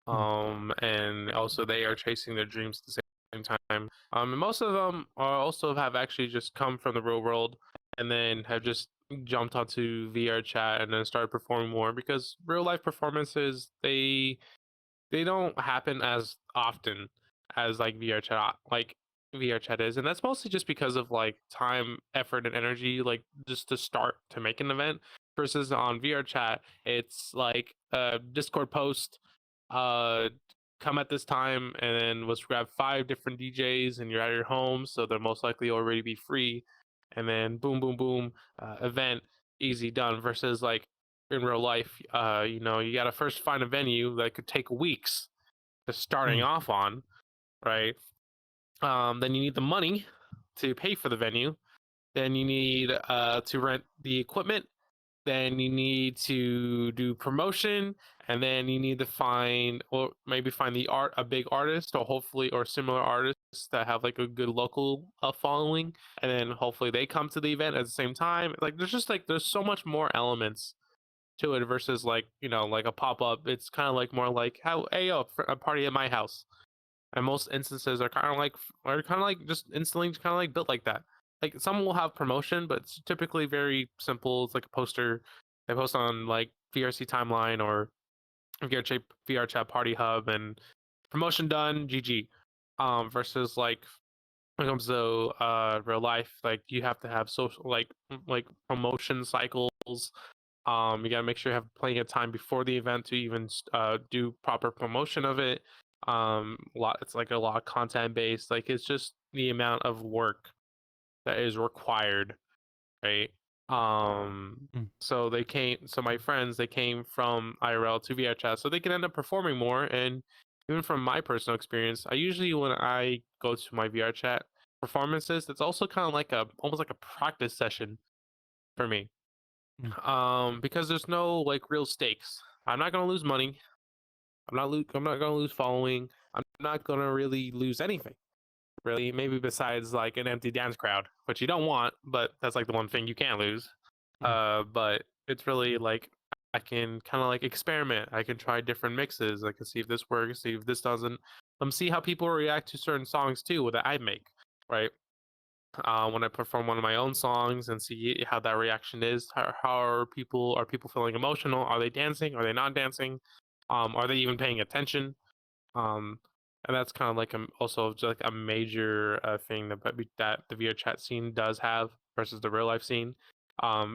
Mm, And also they are chasing their dreams at the same time. And most of them are also have actually just come from the real world and then have just jumped onto VR chat and then started performing more because real life performances they don't happen as often as like VR chat is, and that's mostly just because of like time, effort, and energy, like just to start to make an event. Versus on VR chat, it's like a Discord post, uh, come at this time, and then let's grab 5 different DJs, and you're at your home, so they'll most likely already be free, and then boom, boom, boom, event, easy done. Versus like in real life, you got to first find a venue that could take weeks to starting mm, off on, right? Then you need the money to pay for the venue. Then you need to rent the equipment. Then you need to do promotion, and then you need to find or maybe find a big artist, or hopefully or similar artists that have like a good local following, and then hopefully they come to the event at the same time. Like there's so much more elements to it versus like like a pop-up. It's kind of like more like how hey yo a party at my house, and most instances are kind of like just instantly kind of like built like that. Like some will have promotion, but it's typically very simple. It's like a poster they post on like VRC timeline or VR chat party hub, and promotion done, GG. Versus like when it comes to real life, like you have to have social like promotion cycles. You got to make sure you have plenty of time before the event to even do proper promotion of it. It's like a lot of content based. Like it's just the amount of work that is required, right? mm, So my friends, they came from IRL to VR chat, so they can end up performing more. And even from my personal experience, I usually when I go to my VR chat performances, it's also kind of like a almost like a practice session for me, mm, because there's no like real stakes. I'm not gonna lose money. I'm not gonna lose following. I'm not gonna really lose anything. Really, maybe besides like an empty dance crowd, which you don't want, but that's like the one thing you can't lose. mm, But it's really like I can kind of like experiment. I can try different mixes. I can see if this works, see if this doesn't. See how people react to certain songs too that I make, right? When I perform one of my own songs and see how that reaction is. How are people feeling emotional? Are they dancing? Are they not dancing? Are they even paying attention? Um, and that's kind of like also just like a major thing that the VR chat scene does have versus the real life scene.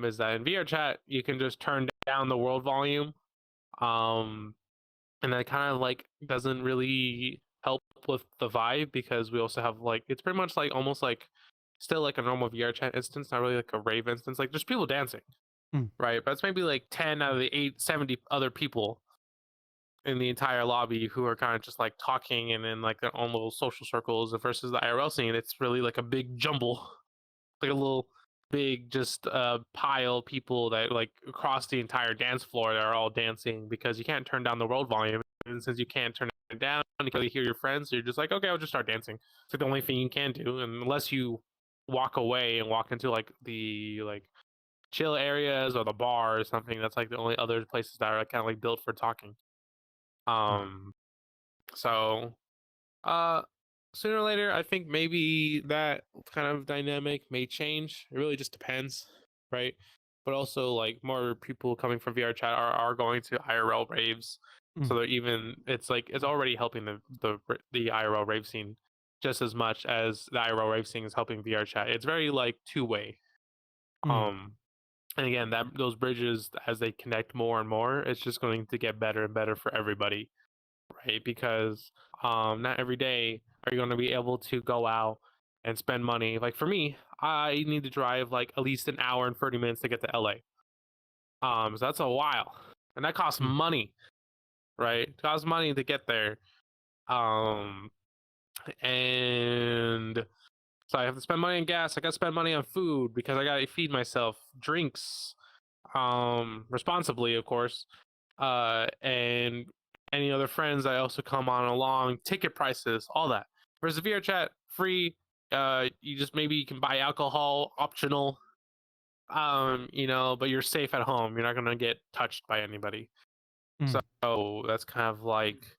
Is that in VR chat you can just turn down the world volume, um, and that kind of like doesn't really help with the vibe because we also have like it's pretty much like almost like still like a normal VR chat instance, not really like a rave instance. Like there's people dancing, mm, right? But it's maybe like 10 out of the 870 other people in the entire lobby who are kind of just like talking and in like their own little social circles versus the IRL scene. It's really like a big jumble, like a little big just pile of people that like across the entire dance floor that are all dancing because you can't turn down the world volume. And since you can't turn it down, you can hear your friends. So you're just like, okay, I'll just start dancing. It's like the only thing you can do, and unless you walk away and walk into like the like chill areas or the bar or something, that's like the only other places that are kind of like built for talking. mm, Um, so uh sooner or later I think maybe that kind of dynamic may change. It really just depends, right? But also like more people coming from VR chat are going to IRL raves. mm, So they're even it's like it's already helping the IRL rave scene just as much as the IRL rave scene is helping VR chat. It's very like two-way. mm, Um and again that those bridges as they connect more and more, it's just going to get better and better for everybody, right? Because not every day are you going to be able to go out and spend money. Like for me, I need to drive like at least an hour and 30 minutes to get to LA. So that's a while. And that costs mm, money, right? It costs money to get there. Um and so I have to spend money on gas. I got to spend money on food because I got to feed myself, drinks, responsibly, of course. And any other friends that also come on along, ticket prices, all that. Whereas the VR chat free, you just maybe you can buy alcohol optional, but you're safe at home. You're not gonna get touched by anybody. Mm. So that's kind of like,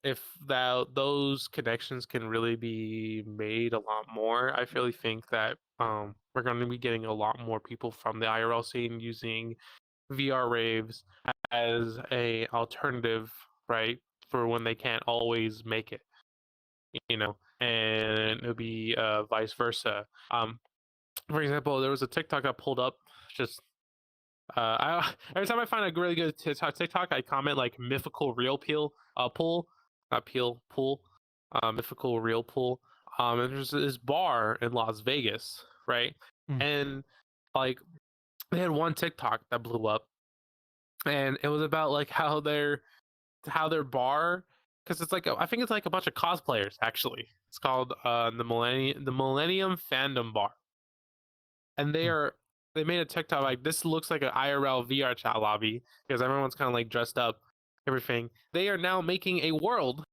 if that those connections can really be made a lot more, I really think that we're going to be getting a lot more people from the IRL scene using VR raves as a alternative, right, for when they can't always make it, and it'll be vice versa. For example, there was a TikTok I pulled up just every time I find a really good TikTok, I comment like mythical real pool, not peel pool, mythical real pool. And there's this bar in Las Vegas, right? Mm. And like they had one TikTok that blew up, and it was about like how their bar, because it's like I think it's like a bunch of cosplayers actually. It's called the Millennium Fandom Bar, and Mm. they made a TikTok like, this looks like an IRL VR chat lobby because everyone's kind of like dressed up, everything. They are now making a world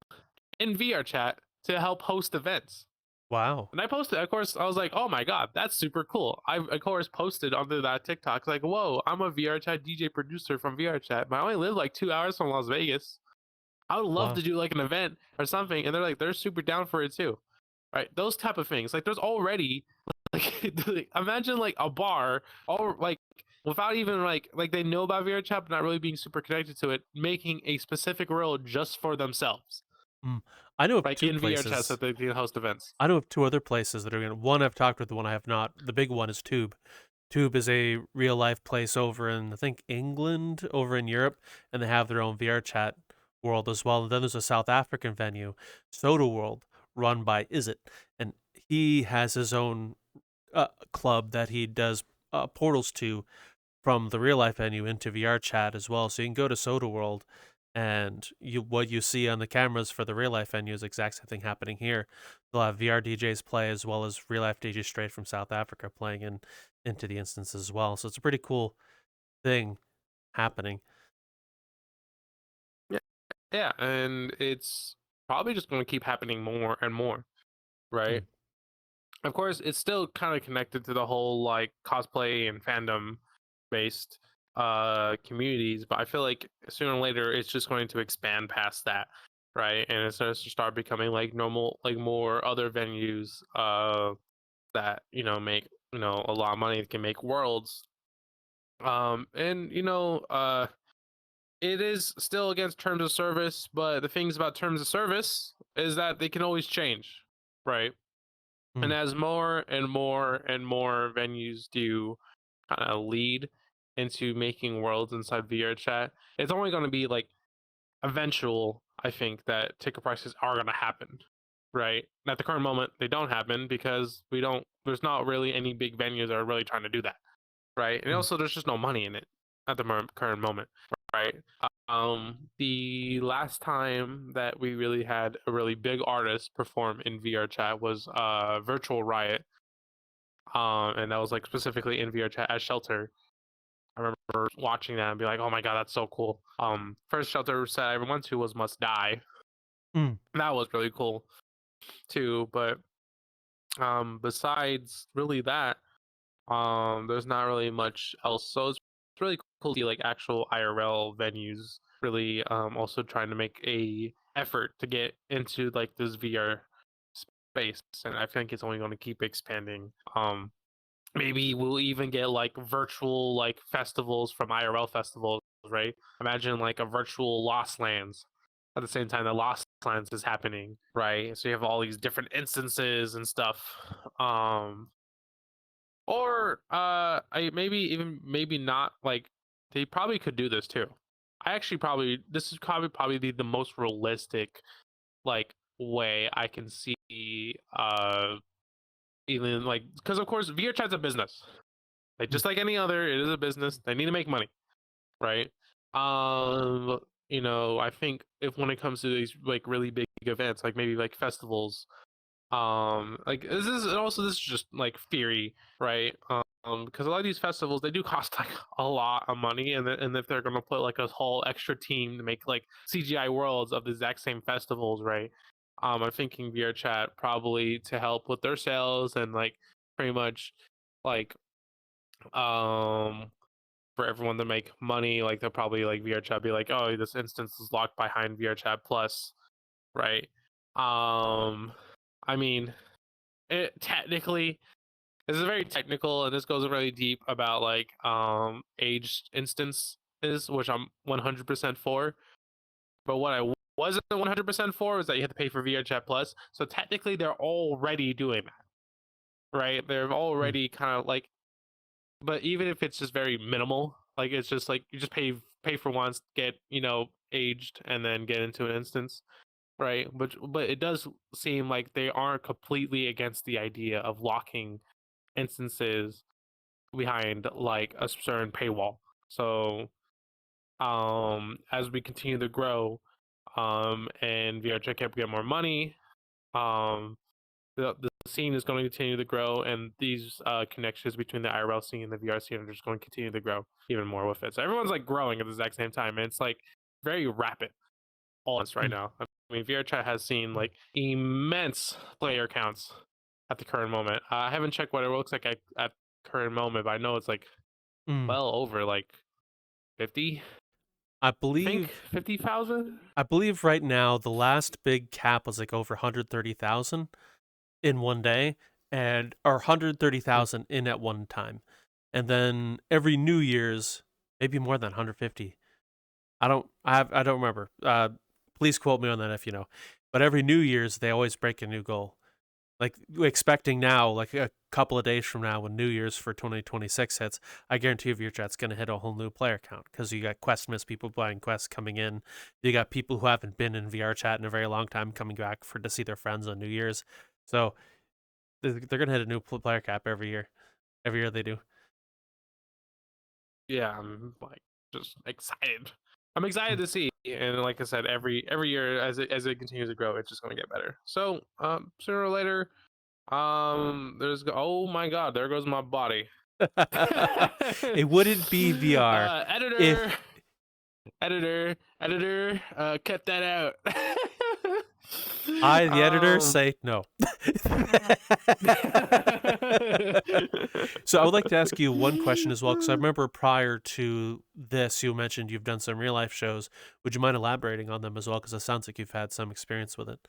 in VR chat to help host events. Wow. And I posted, of course, I was like, oh my god, that's super cool. I of course posted onto that TikTok like, whoa, I'm a VR chat DJ producer from VR chat, but I only live like 2 hours from Las Vegas. I would love Wow. to do like an event or something, and they're super down for it too, right? Those type of things. Like there's already like imagine like a bar, all like without even like they know about VRChat but not really being super connected to it, making a specific world just for themselves, Mm. I know of like two in VRChat, so places. they can host events. I know of two other places that are going to. One I've talked with, the one I have not. The big one is Tube. Tube is a real life place over in, I think, England, over in Europe, and they have their own VR chat world as well. And then there's a South African venue, Soda World, run by Is It, and he has his own club that he does portals to from the real life venue into VR chat as well. So you can go to Soda World, and what you see on the cameras for the real life venue is the exact same thing happening here. They'll have VR DJs play as well as real life DJs straight from South Africa playing into the instance as well. So it's a pretty cool thing happening. Yeah, yeah, and it's probably just going to keep happening more and more, right? Mm. Of course, it's still kind of connected to the whole like cosplay and fandom based communities, but I feel like sooner or later it's just going to expand past that, right? And it's going to start becoming like normal, like more other venues that make a lot of money, can make worlds. And it is still against terms of service, but the things about terms of service is that they can always change, right? And Mm. as more and more and more venues do kind of lead into making worlds inside VR chat, it's only going to be like eventual, I think, that ticket prices are going to happen, right? And at the current moment, they don't happen because there's not really any big venues that are really trying to do that, right? And Mm. also, there's just no money in it at the current moment, right? The last time that we really had a really big artist perform in VR chat was Virtual Riot, and that was like specifically in VR chat as Shelter. I remember watching that and be like, "Oh my god, that's so cool." First Shelter set I ever went to was Must Die. Mm. That was really cool too. But besides really that, there's not really much else. So it's really cool to see like actual IRL venues really also trying to make a effort to get into like this VR space, and I think it's only going to keep expanding. Maybe we'll even get like virtual like festivals from IRL festivals, right? Imagine like a virtual Lost Lands at the same time that Lost Lands is happening, right? So you have all these different instances and stuff. Or I maybe not, like they probably could do this too. I actually probably this is probably the most realistic like way I can see even like, because of course VR chat's a business. Like Mm. just like any other, it is a business. They need to make money, right? I think if when it comes to these like really big events, like maybe like festivals, like this is just like theory, right? Because a lot of these festivals they do cost like a lot of money, and if they're gonna put like a whole extra team to make like CGI worlds of the exact same festivals, right? I'm thinking VR chat probably to help with their sales and like pretty much like for everyone to make money. Like they'll probably like VRChat be like, oh, this instance is locked behind VRChat Plus, right? I mean, it technically this is very technical, and this goes really deep about like aged instances, which I'm 100% for. But what I wasn't 100% for was that you had to pay for VRChat Plus. So technically, they're already doing that, right? They're Mm. already kind of like, but even if it's just very minimal, like it's just like you just pay for once, get aged, and then get into an instance, right? But it does seem like they aren't completely against the idea of locking instances behind like a certain paywall. So as we continue to grow, and VRChat kept getting more money, um the scene is going to continue to grow, and these connections between the IRL scene and the VR scene are just going to continue to grow even more with it. So everyone's like growing at the exact same time, and it's like very rapid all this right Mm. now. I mean, VRChat has seen like immense player counts at the current moment. I haven't checked what it looks like at current moment, but I know it's like Mm. well over like 50. I I think believe 50,000. I believe right now the last big cap was like over 130,000 in one day, and or Mm. 130,000 in at one time. And then every New Year's, maybe more than 150. I don't remember. Please quote me on that if you know. But every New Year's they always break a new goal. Like expecting now, like a couple of days from now, when New Year's for 2026 hits, I guarantee you VRChat's going to hit a whole new player count because you got Questmas people buying Quest coming in. You got people who haven't been in VRChat in a very long time coming back for to see their friends on New Year's. So they're going to hit a new player cap every year. Every year they do. Yeah, I'm like just excited. I'm excited to see, and like I said, every year as it continues to grow, it's just going to get better. So sooner or later, oh my god, there goes my body. It wouldn't be VR Editor, if editor, cut that out. I, the editor, um. say no. So I would like to ask you one question as well, because I remember prior to this, you mentioned you've done some real life shows. Would you mind elaborating on them as well? Because it sounds like you've had some experience with it.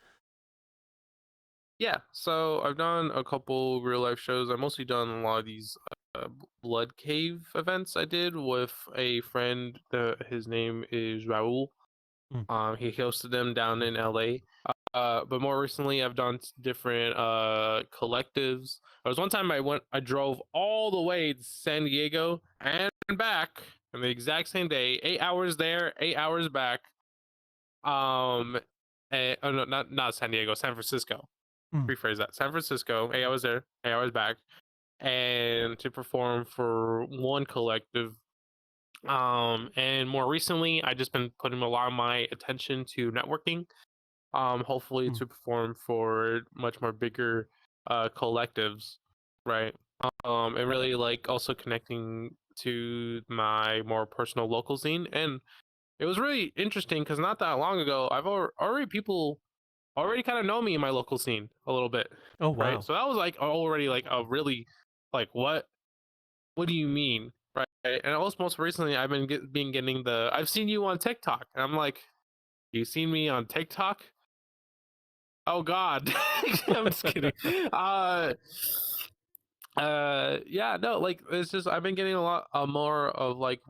Yeah, so I've done a couple real life shows. I've mostly done a lot of these blood cave events I did with a friend. His name is Raul. Mm. He hosted them down in LA. But more recently, I've done different collectives. There was one time I drove all the way to San Diego and back on the exact same day, 8 hours there, 8 hours back. Oh no, not San Diego, San Francisco. Mm. Rephrase that. San Francisco, 8 hours there, 8 hours back, and to perform for one collective. And more recently, I just been putting a lot of my attention to networking. Hopefully Mm. to perform for much more bigger collectives, right? And really like also connecting to my more personal local scene. And it was really interesting because not that long ago, I've already people already kind of know me in my local scene a little bit, Oh, right? wow. So that was like already like a really like what do you mean, right? And also most recently I've been getting the I've seen you on TikTok, and I'm like, you seen me on TikTok? Oh God, I'm just kidding. Uh, yeah, no, like it's just I've been getting a lot more of like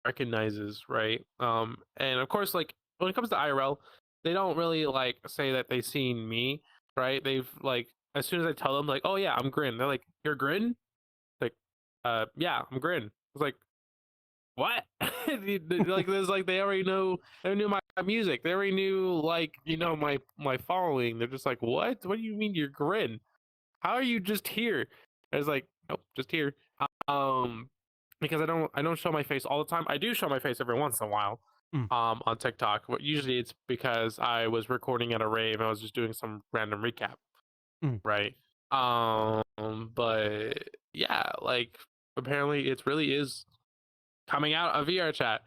recognizes, right? And of course, like when it comes to IRL, they don't really like say that they seen me, right? They've like as soon as I tell them like, oh yeah, I'm Grin, they're like, you're Grin, like, yeah, I'm Grin. It's like, what? Like there's like they knew my music, they already knew like my following. They're just like, what do you mean you're Grin? How are you just here? I was like, nope, just here. Um, because I don't show my face all the time. I do show my face every once in a while. Mm. On TikTok. But usually it's because I was recording at a rave and I was just doing some random recap, Mm. right? But yeah, like apparently it really is coming out of VRChat.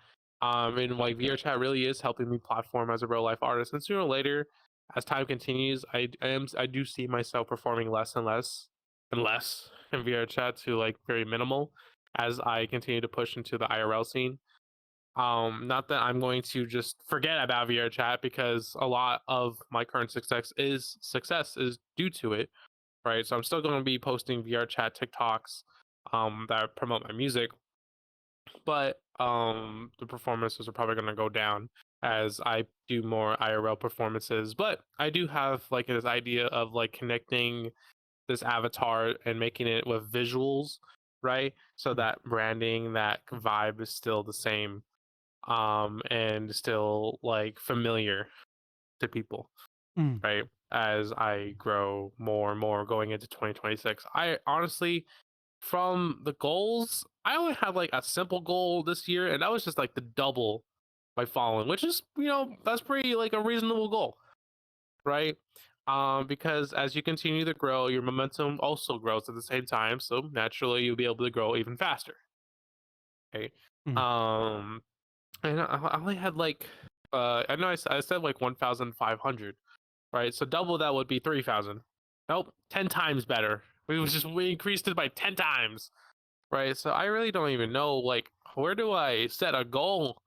And like VRChat really is helping me platform as a real life artist. And sooner or later, as time continues, I do see myself performing less and less and less in VRChat to like very minimal as I continue to push into the IRL scene. Not that I'm going to just forget about VRChat because a lot of my current success is due to it, right? So I'm still going to be posting VRChat TikToks that promote my music, but the performances are probably going to go down as I do more IRL performances. But I do have like this idea of like connecting this avatar and making it with visuals, right? So Mm. that branding, that vibe is still the same, and still like familiar to people, Mm. right? As I grow more and more going into 2026. I honestly, from the goals, I only had like a simple goal this year, and that was just like the double my following, which is, that's pretty like a reasonable goal, right? Because as you continue to grow, your momentum also grows at the same time. So naturally, you'll be able to grow even faster. Okay. Mm. Um, and I only had like, I know I said like 1,500, right? So double that would be 3,000. Nope, 10 times better. We increased it by 10 times, right? So I really don't even know like where do I set a goal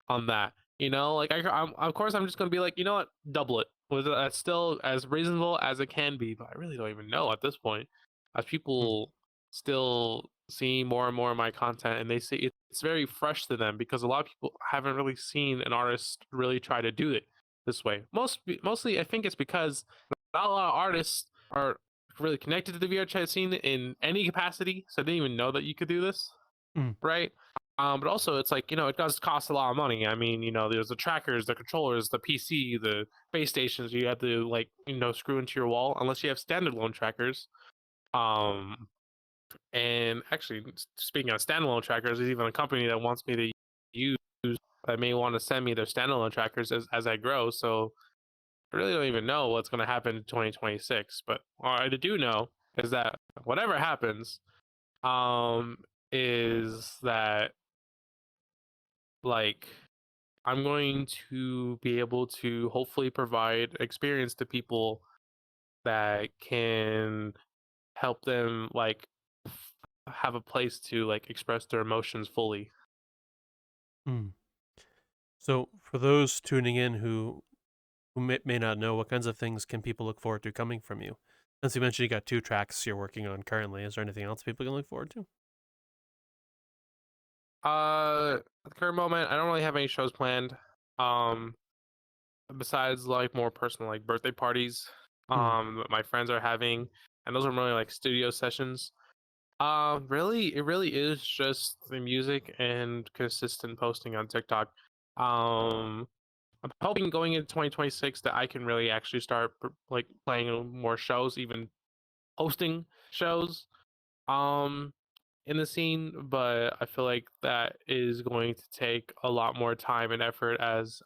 on that. Like I'm of course I'm just gonna be like, you know what, double it. Was that still as reasonable as it can be? But I really don't even know at this point, as Mm. people still see more and more of my content, and they see it's very fresh to them because a lot of people haven't really seen an artist really try to do it this way. Mostly, I think it's because not a lot of artists are really connected to the VR chat scene in any capacity, so I didn't even know that you could do this, Mm. right? But also it's like, it does cost a lot of money. I mean, there's the trackers, the controllers, the PC, the base stations you have to like, screw into your wall unless you have standalone trackers. Um, and actually, speaking of standalone trackers, there's even a company that wants me to use that may want to send me their standalone trackers as I grow. So I really don't even know what's going to happen in 2026. But what I do know is that whatever happens, um, is that like I'm going to be able to hopefully provide experience to people that can help them like have a place to like express their emotions fully. Mm. So, for those tuning in who may not know, what kinds of things can people look forward to coming from you? Since you mentioned you got 2 tracks you're working on currently, is there anything else people can look forward to? At the current moment, I don't really have any shows planned. Um, besides like more personal like birthday parties, Mm. that my friends are having, and those are really like studio sessions. Really, it really is just the music and consistent posting on TikTok. Um, I'm hoping going into 2026 that I can really actually start like playing more shows, even hosting shows. Um, in the scene, but I feel like that is going to take a lot more time and effort as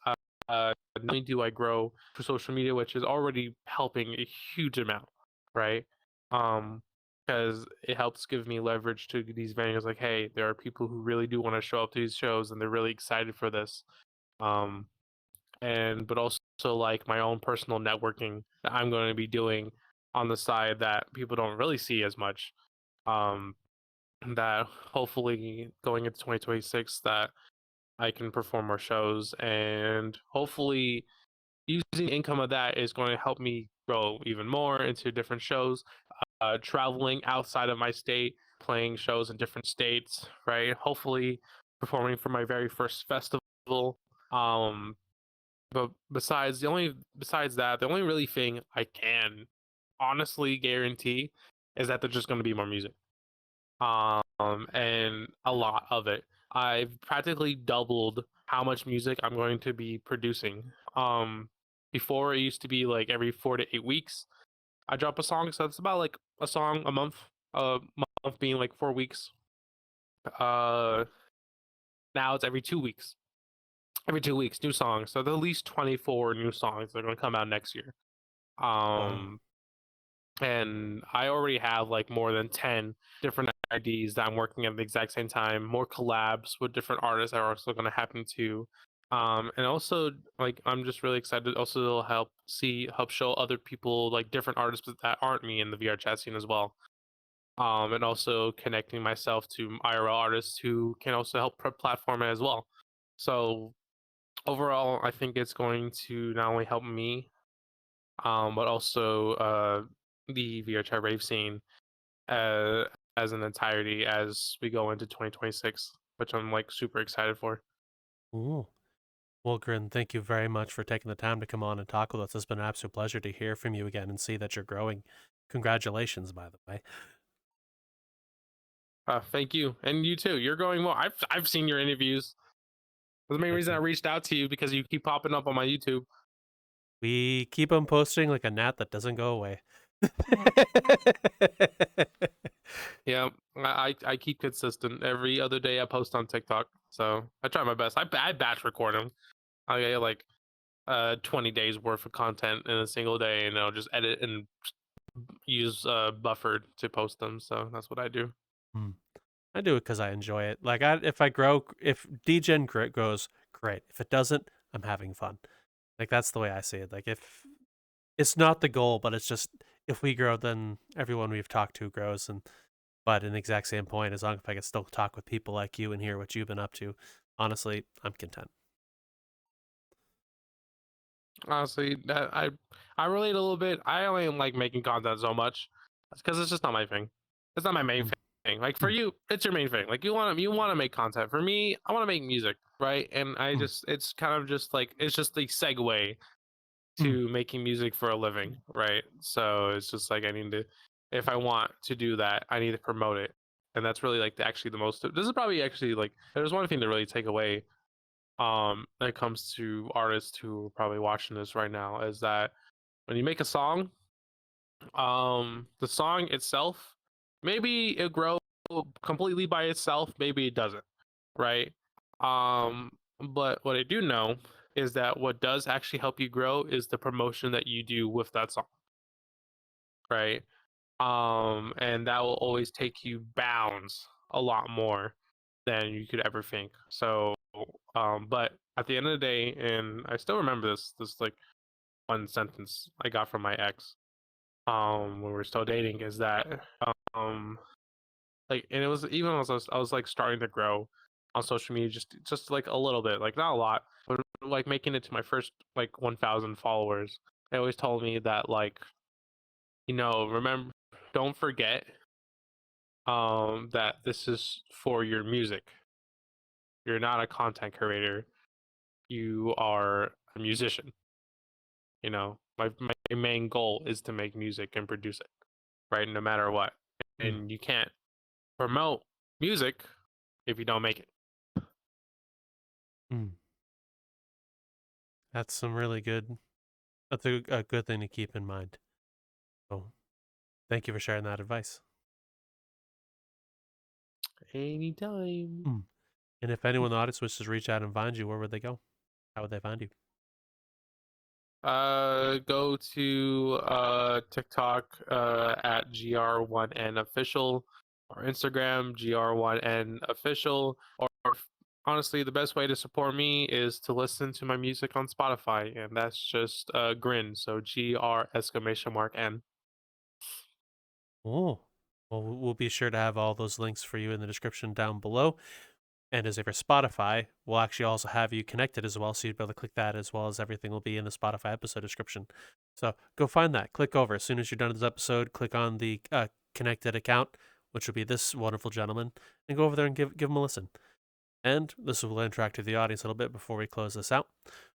not only do I grow for social media, which is already helping a huge amount, right? Um, because it helps give me leverage to these venues. Like, hey, there are people who really do want to show up to these shows, and they're really excited for this. Um, and but also like my own personal networking that I'm going to be doing on the side that people don't really see as much. Um, that hopefully going into 2026 that I can perform more shows, and hopefully using the income of that is going to help me grow even more into different shows, traveling outside of my state, playing shows in different states, right? Hopefully performing for my very first festival. Um, but besides that, the only really thing I can honestly guarantee is that there's just going to be more music, and a lot of it. I've practically doubled how much music I'm going to be producing. Before it used to be like every 4 to 8 weeks I drop a song, so it's about like a song a month. A month being like 4 weeks. Uh, now it's every 2 weeks. Every 2 weeks, new songs. So there's at least 24 new songs that are going to come out next year. Wow. Um, and I already have like more than 10 different IDs that I'm working at the exact same time. More collabs with different artists are also going to happen too. And also like I'm just really excited. Also, it'll help show other people like different artists that aren't me in the VR chat scene as well. and also connecting myself to IRL artists who can also help platform it as well. So overall, I think it's going to not only help me, but also the VRChat rave scene uh, as an entirety as we go into 2026, which I'm like super excited for. Ooh. Well, Grin, thank you very much for taking the time to come on and talk with us. It's been an absolute pleasure to hear from you again and see that you're growing. Congratulations, by the way. Thank you, and you too. You're going well. I've seen your interviews. That's the main Thank reason I you. reached out to you because you keep popping up on my YouTube. We keep on posting like a gnat that doesn't go away. Yeah, I keep consistent. Every other day I post on TikTok, so I try my best. I batch record them. I get like 20 days worth of content in a single day, and I'll just edit and use buffered to post them. So that's what I do. Hmm. I do it because I enjoy it. Like, if Degen grows, great. If it doesn't, I'm having fun. Like, that's the way I see it. Like, if it's not the goal, but it's just if we grow, then everyone we've talked to grows. And but in the exact same point, as long as I can still talk with people like you and hear what you've been up to, honestly, I'm content. Honestly, that I relate a little bit. I only like making content so much because it's just not my thing. It's not my main Mm, thing. Like for mm, you, it's your main thing. Like you want to make content. For me, I want to make music, right? And I mm, just it's kind of just like it's just the segue mm, to making music for a living, right? So it's just like I need to, if I want to do that, I need to promote it, and that's really like actually the most. This is probably actually like there's one thing to really take away when it comes to artists who are probably watching this right now is that when you make a song, the song itself, maybe it grows completely by itself, maybe it doesn't, right? um but what I do know is that what does actually help you grow is the promotion that you do with that song, right? And that will always take you bounds a lot more than you could ever think. So but at the end of the day, and I still remember this like one sentence I got from my ex when we were still dating is that um like, and it was even as I was like starting to grow on social media, just like a little bit, like not a lot, but like making it to my first like 1,000 followers. They always told me that like, remember, don't forget that this is for your music. You're not a content creator. You are a musician. My main goal is to make music and produce it, right? No matter what. mm, And you can't promote music if you don't make it. mm. That's some really good. That's a good thing to keep in mind. So, thank you for sharing that advice. Anytime. Mm. And if anyone in the audience wishes to reach out and find you, where would they go? How would they find you? Go to TikTok at gr1n official, or Instagram gr1n official, or honestly, the best way to support me is to listen to my music on Spotify, and that's just Grin, so gr exclamation mark n. Oh, well, we'll be sure to have all those links for you in the description down below. And as if you're Spotify, we'll actually also have you connected as well, so you'd be able to click that as well as everything will be in the Spotify episode description. So go find that. Click over. As soon as you're done with this episode, click on the connected account, which will be this wonderful gentleman, and go over there and give him a listen. And this will interact with the audience a little bit before we close this out.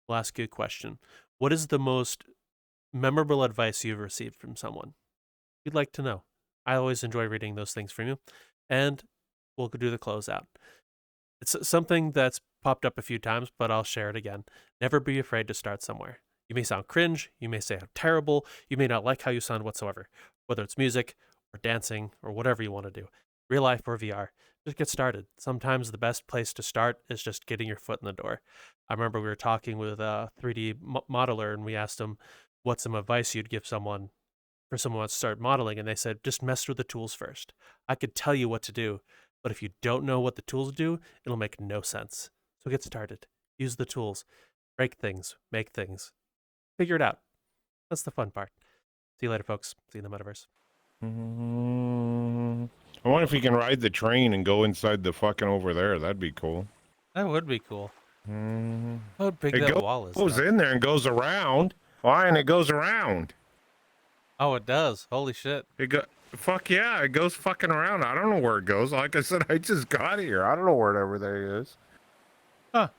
We'll ask you a question. What is the most memorable advice you've received from someone? You'd like to know. I always enjoy reading those things from you. And we'll do the closeout. It's something that's popped up a few times, but I'll share it again. Never be afraid to start somewhere. You may sound cringe, you may say I'm terrible, you may not like how you sound whatsoever, whether it's music or dancing or whatever you want to do, real life or VR. Just get started. Sometimes the best place to start is just getting your foot in the door. I remember we were talking with a 3D modeler and we asked him what's some advice you'd give someone for someone who wants to start modeling, and they said just mess with the tools first. I could tell you what to do, but if you don't know what the tools do, it'll make no sense. So get started. Use the tools. Break things. Make things. Figure it out. That's the fun part. See you later, folks. See you in the metaverse. I wonder if you can ride the train and go inside the fucking over there. That'd be cool. That would be cool. How big It that wall is, goes though. in there and goes around. Why? And it goes around. Oh, it does. Holy shit. Fuck yeah, it goes fucking around. I don't know where it goes. Like I said, I just got here. I don't know where everything is. Huh.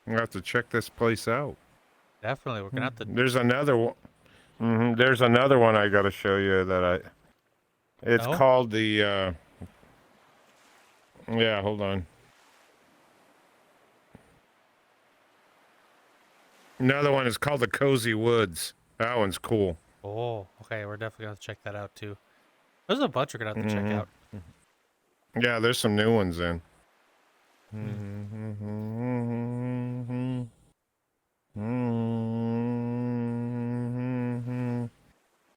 I have to check this place out. Definitely. We're going to have to... There's another one. There's another one I got to show you that it's Oh? called the, yeah, hold on. Another one is called the Cozy Woods. That one's cool. Oh, okay. We're definitely going to check that out, too. There's a bunch we're going to have to check out. Yeah, there's some new ones in.